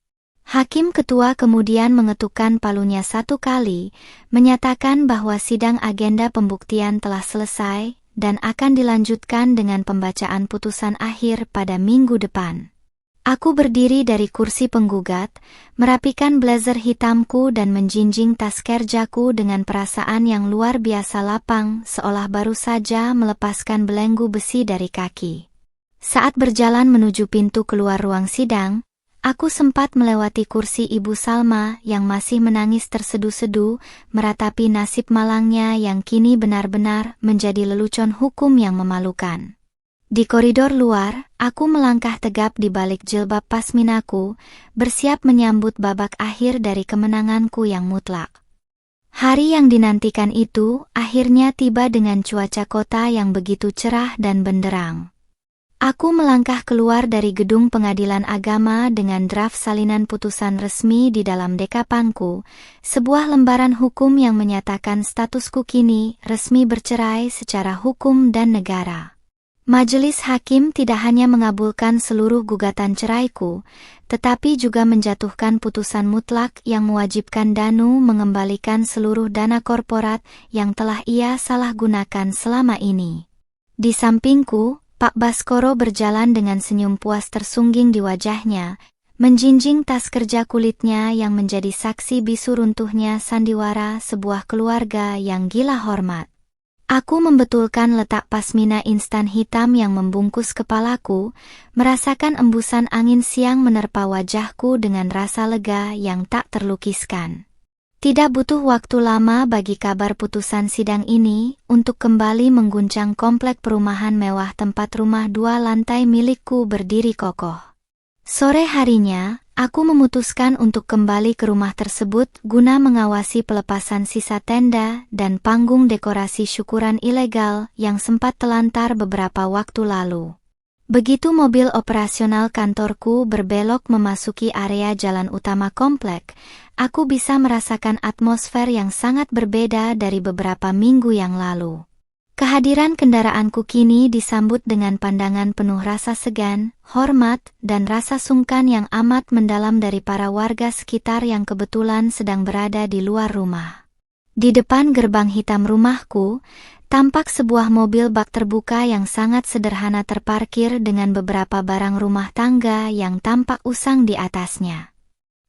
Hakim Ketua kemudian mengetukkan palunya satu kali, menyatakan bahwa sidang agenda pembuktian telah selesai dan akan dilanjutkan dengan pembacaan putusan akhir pada minggu depan. Aku berdiri dari kursi penggugat, merapikan blazer hitamku dan menjinjing tas kerjaku dengan perasaan yang luar biasa lapang seolah baru saja melepaskan belenggu besi dari kaki. Saat berjalan menuju pintu keluar ruang sidang, aku sempat melewati kursi Ibu Salma yang masih menangis tersedu-sedu, meratapi nasib malangnya yang kini benar-benar menjadi lelucon hukum yang memalukan. Di koridor luar, aku melangkah tegap di balik jilbab pasminaku, bersiap menyambut babak akhir dari kemenanganku yang mutlak. Hari yang dinantikan itu akhirnya tiba dengan cuaca kota yang begitu cerah dan benderang. Aku melangkah keluar dari gedung pengadilan agama dengan draft salinan putusan resmi di dalam dekapanku, sebuah lembaran hukum yang menyatakan statusku kini resmi bercerai secara hukum dan negara. Majelis hakim tidak hanya mengabulkan seluruh gugatan ceraiku, tetapi juga menjatuhkan putusan mutlak yang mewajibkan Danu mengembalikan seluruh dana korporat yang telah ia salah gunakan selama ini. Di sampingku, Pak Baskoro berjalan dengan senyum puas tersungging di wajahnya, menjinjing tas kerja kulitnya yang menjadi saksi bisu runtuhnya sandiwara sebuah keluarga yang gila hormat. Aku membetulkan letak pasmina instan hitam yang membungkus kepalaku, merasakan embusan angin siang menerpa wajahku dengan rasa lega yang tak terlukiskan. Tidak butuh waktu lama bagi kabar putusan sidang ini untuk kembali mengguncang komplek perumahan mewah tempat rumah 2 lantai milikku berdiri kokoh. Sore harinya, aku memutuskan untuk kembali ke rumah tersebut guna mengawasi pelepasan sisa tenda dan panggung dekorasi syukuran ilegal yang sempat telantar beberapa waktu lalu. Begitu mobil operasional kantorku berbelok memasuki area jalan utama komplek, aku bisa merasakan atmosfer yang sangat berbeda dari beberapa minggu yang lalu. Kehadiran kendaraanku kini disambut dengan pandangan penuh rasa segan, hormat, dan rasa sungkan yang amat mendalam dari para warga sekitar yang kebetulan sedang berada di luar rumah. Di depan gerbang hitam rumahku, tampak sebuah mobil bak terbuka yang sangat sederhana terparkir dengan beberapa barang rumah tangga yang tampak usang di atasnya.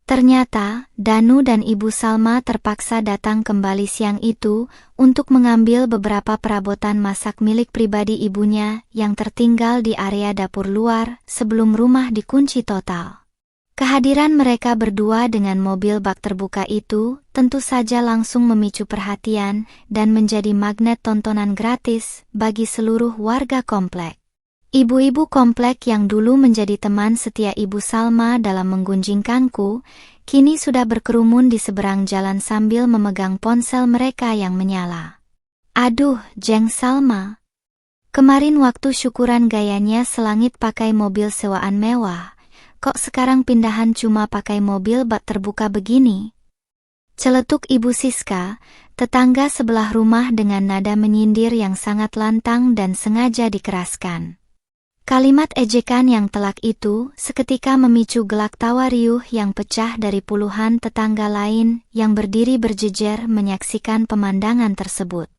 Ternyata, Danu dan Ibu Salma terpaksa datang kembali siang itu untuk mengambil beberapa perabotan masak milik pribadi ibunya yang tertinggal di area dapur luar sebelum rumah dikunci total. Kehadiran mereka berdua dengan mobil bak terbuka itu tentu saja langsung memicu perhatian dan menjadi magnet tontonan gratis bagi seluruh warga komplek. Ibu-ibu komplek yang dulu menjadi teman setia Ibu Salma dalam menggunjingkanku, kini sudah berkerumun di seberang jalan sambil memegang ponsel mereka yang menyala. Aduh, Jeng Salma. Kemarin waktu syukuran gayanya selangit pakai mobil sewaan mewah, kok sekarang pindahan cuma pakai mobil bak terbuka begini? Celetuk Ibu Siska, tetangga sebelah rumah dengan nada menyindir yang sangat lantang dan sengaja dikeraskan. Kalimat ejekan yang telak itu seketika memicu gelak tawa riuh yang pecah dari puluhan tetangga lain yang berdiri berjejer menyaksikan pemandangan tersebut.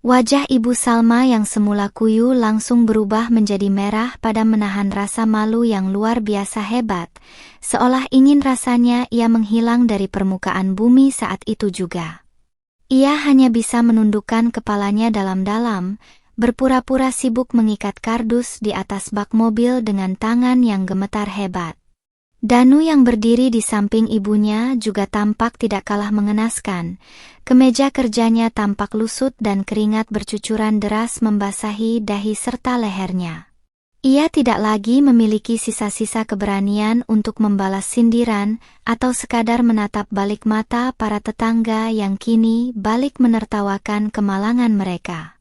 Wajah Ibu Salma yang semula kuyu langsung berubah menjadi merah pada menahan rasa malu yang luar biasa hebat, seolah ingin rasanya ia menghilang dari permukaan bumi saat itu juga. Ia hanya bisa menundukkan kepalanya dalam-dalam, berpura-pura sibuk mengikat kardus di atas bak mobil dengan tangan yang gemetar hebat. Danu yang berdiri di samping ibunya juga tampak tidak kalah mengenaskan. Kemeja kerjanya tampak lusut dan keringat bercucuran deras membasahi dahi serta lehernya. Ia tidak lagi memiliki sisa-sisa keberanian untuk membalas sindiran atau sekadar menatap balik mata para tetangga yang kini balik menertawakan kemalangan mereka.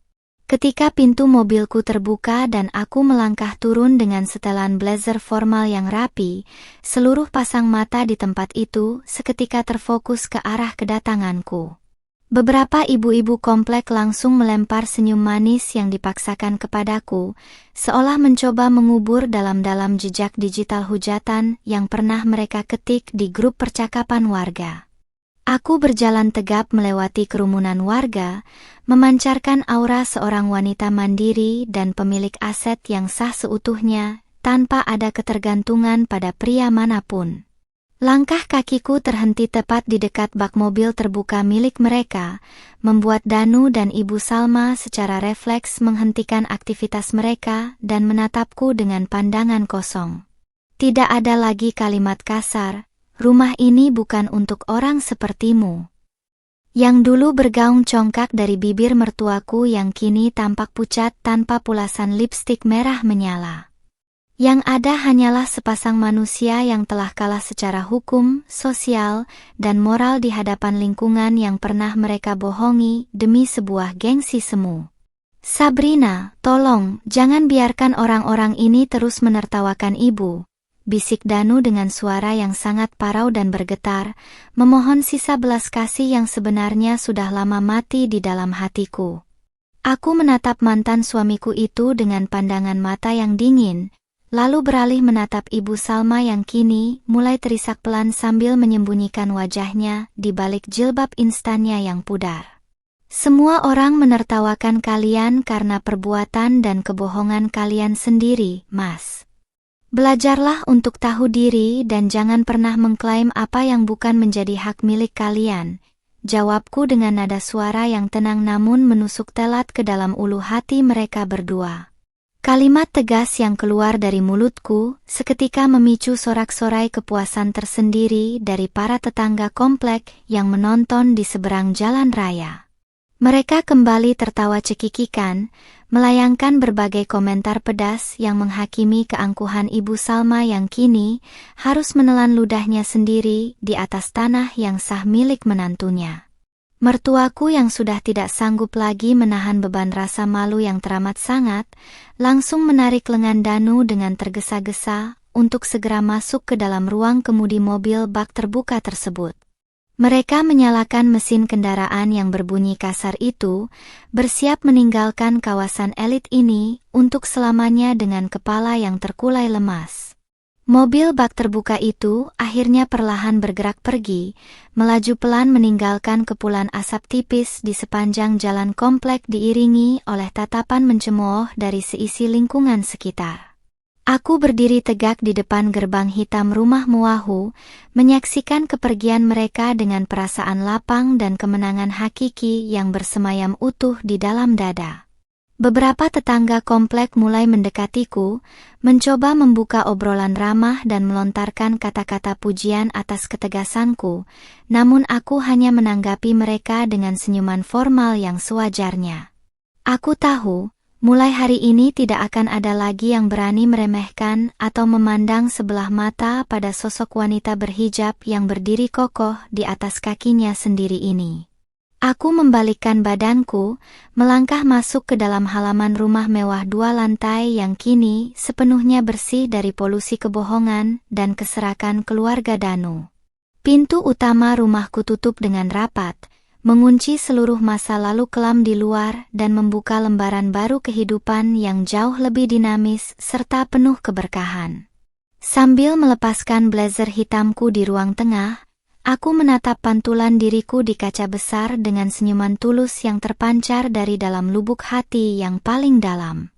Ketika pintu mobilku terbuka dan aku melangkah turun dengan setelan blazer formal yang rapi, seluruh pasang mata di tempat itu seketika terfokus ke arah kedatanganku. Beberapa ibu-ibu komplek langsung melempar senyum manis yang dipaksakan kepadaku, seolah mencoba mengubur dalam-dalam jejak digital hujatan yang pernah mereka ketik di grup percakapan warga. Aku berjalan tegap melewati kerumunan warga, memancarkan aura seorang wanita mandiri dan pemilik aset yang sah seutuhnya, tanpa ada ketergantungan pada pria manapun. Langkah kakiku terhenti tepat di dekat bak mobil terbuka milik mereka, membuat Danu dan Ibu Salma secara refleks menghentikan aktivitas mereka dan menatapku dengan pandangan kosong. Tidak ada lagi kalimat kasar. Rumah ini bukan untuk orang sepertimu. Yang dulu bergaung congkak dari bibir mertuaku yang kini tampak pucat tanpa pulasan lipstik merah menyala. Yang ada hanyalah sepasang manusia yang telah kalah secara hukum, sosial, dan moral di hadapan lingkungan yang pernah mereka bohongi demi sebuah gengsi semu. Sabrina, tolong, jangan biarkan orang-orang ini terus menertawakan ibu. Bisik Danu dengan suara yang sangat parau dan bergetar, memohon sisa belas kasih yang sebenarnya sudah lama mati di dalam hatiku. Aku menatap mantan suamiku itu dengan pandangan mata yang dingin, lalu beralih menatap Ibu Salma yang kini mulai terisak pelan sambil menyembunyikan wajahnya di balik jilbab instannya yang pudar. Semua orang menertawakan kalian karena perbuatan dan kebohongan kalian sendiri, Mas. Belajarlah untuk tahu diri dan jangan pernah mengklaim apa yang bukan menjadi hak milik kalian, jawabku dengan nada suara yang tenang namun menusuk telat ke dalam ulu hati mereka berdua. Kalimat tegas yang keluar dari mulutku seketika memicu sorak-sorai kepuasan tersendiri dari para tetangga komplek yang menonton di seberang jalan raya. Mereka kembali tertawa cekikikan, melayangkan berbagai komentar pedas yang menghakimi keangkuhan Ibu Salma yang kini harus menelan ludahnya sendiri di atas tanah yang sah milik menantunya. Mertuaku yang sudah tidak sanggup lagi menahan beban rasa malu yang teramat sangat, langsung menarik lengan Danu dengan tergesa-gesa untuk segera masuk ke dalam ruang kemudi mobil bak terbuka tersebut. Mereka menyalakan mesin kendaraan yang berbunyi kasar itu, bersiap meninggalkan kawasan elit ini untuk selamanya dengan kepala yang terkulai lemas. Mobil bak terbuka itu akhirnya perlahan bergerak pergi, melaju pelan meninggalkan kepulan asap tipis di sepanjang jalan komplek diiringi oleh tatapan mencemooh dari seisi lingkungan sekitar. Aku berdiri tegak di depan gerbang hitam rumah Muahu, menyaksikan kepergian mereka dengan perasaan lapang dan kemenangan hakiki yang bersemayam utuh di dalam dada. Beberapa tetangga komplek mulai mendekatiku, mencoba membuka obrolan ramah dan melontarkan kata-kata pujian atas ketegasanku, namun aku hanya menanggapi mereka dengan senyuman formal yang sewajarnya. Aku tahu, mulai hari ini tidak akan ada lagi yang berani meremehkan atau memandang sebelah mata pada sosok wanita berhijab yang berdiri kokoh di atas kakinya sendiri ini. Aku membalikkan badanku, melangkah masuk ke dalam halaman rumah mewah 2 lantai yang kini sepenuhnya bersih dari polusi kebohongan dan keserakan keluarga Danu. Pintu utama rumahku tutup dengan rapat, mengunci seluruh masa lalu kelam di luar dan membuka lembaran baru kehidupan yang jauh lebih dinamis serta penuh keberkahan. Sambil melepaskan blazer hitamku di ruang tengah, aku menatap pantulan diriku di kaca besar dengan senyuman tulus yang terpancar dari dalam lubuk hati yang paling dalam.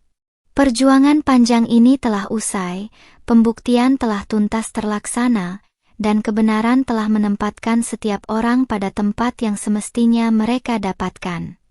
Perjuangan panjang ini telah usai, pembuktian telah tuntas terlaksana, dan kebenaran telah menempatkan setiap orang pada tempat yang semestinya mereka dapatkan.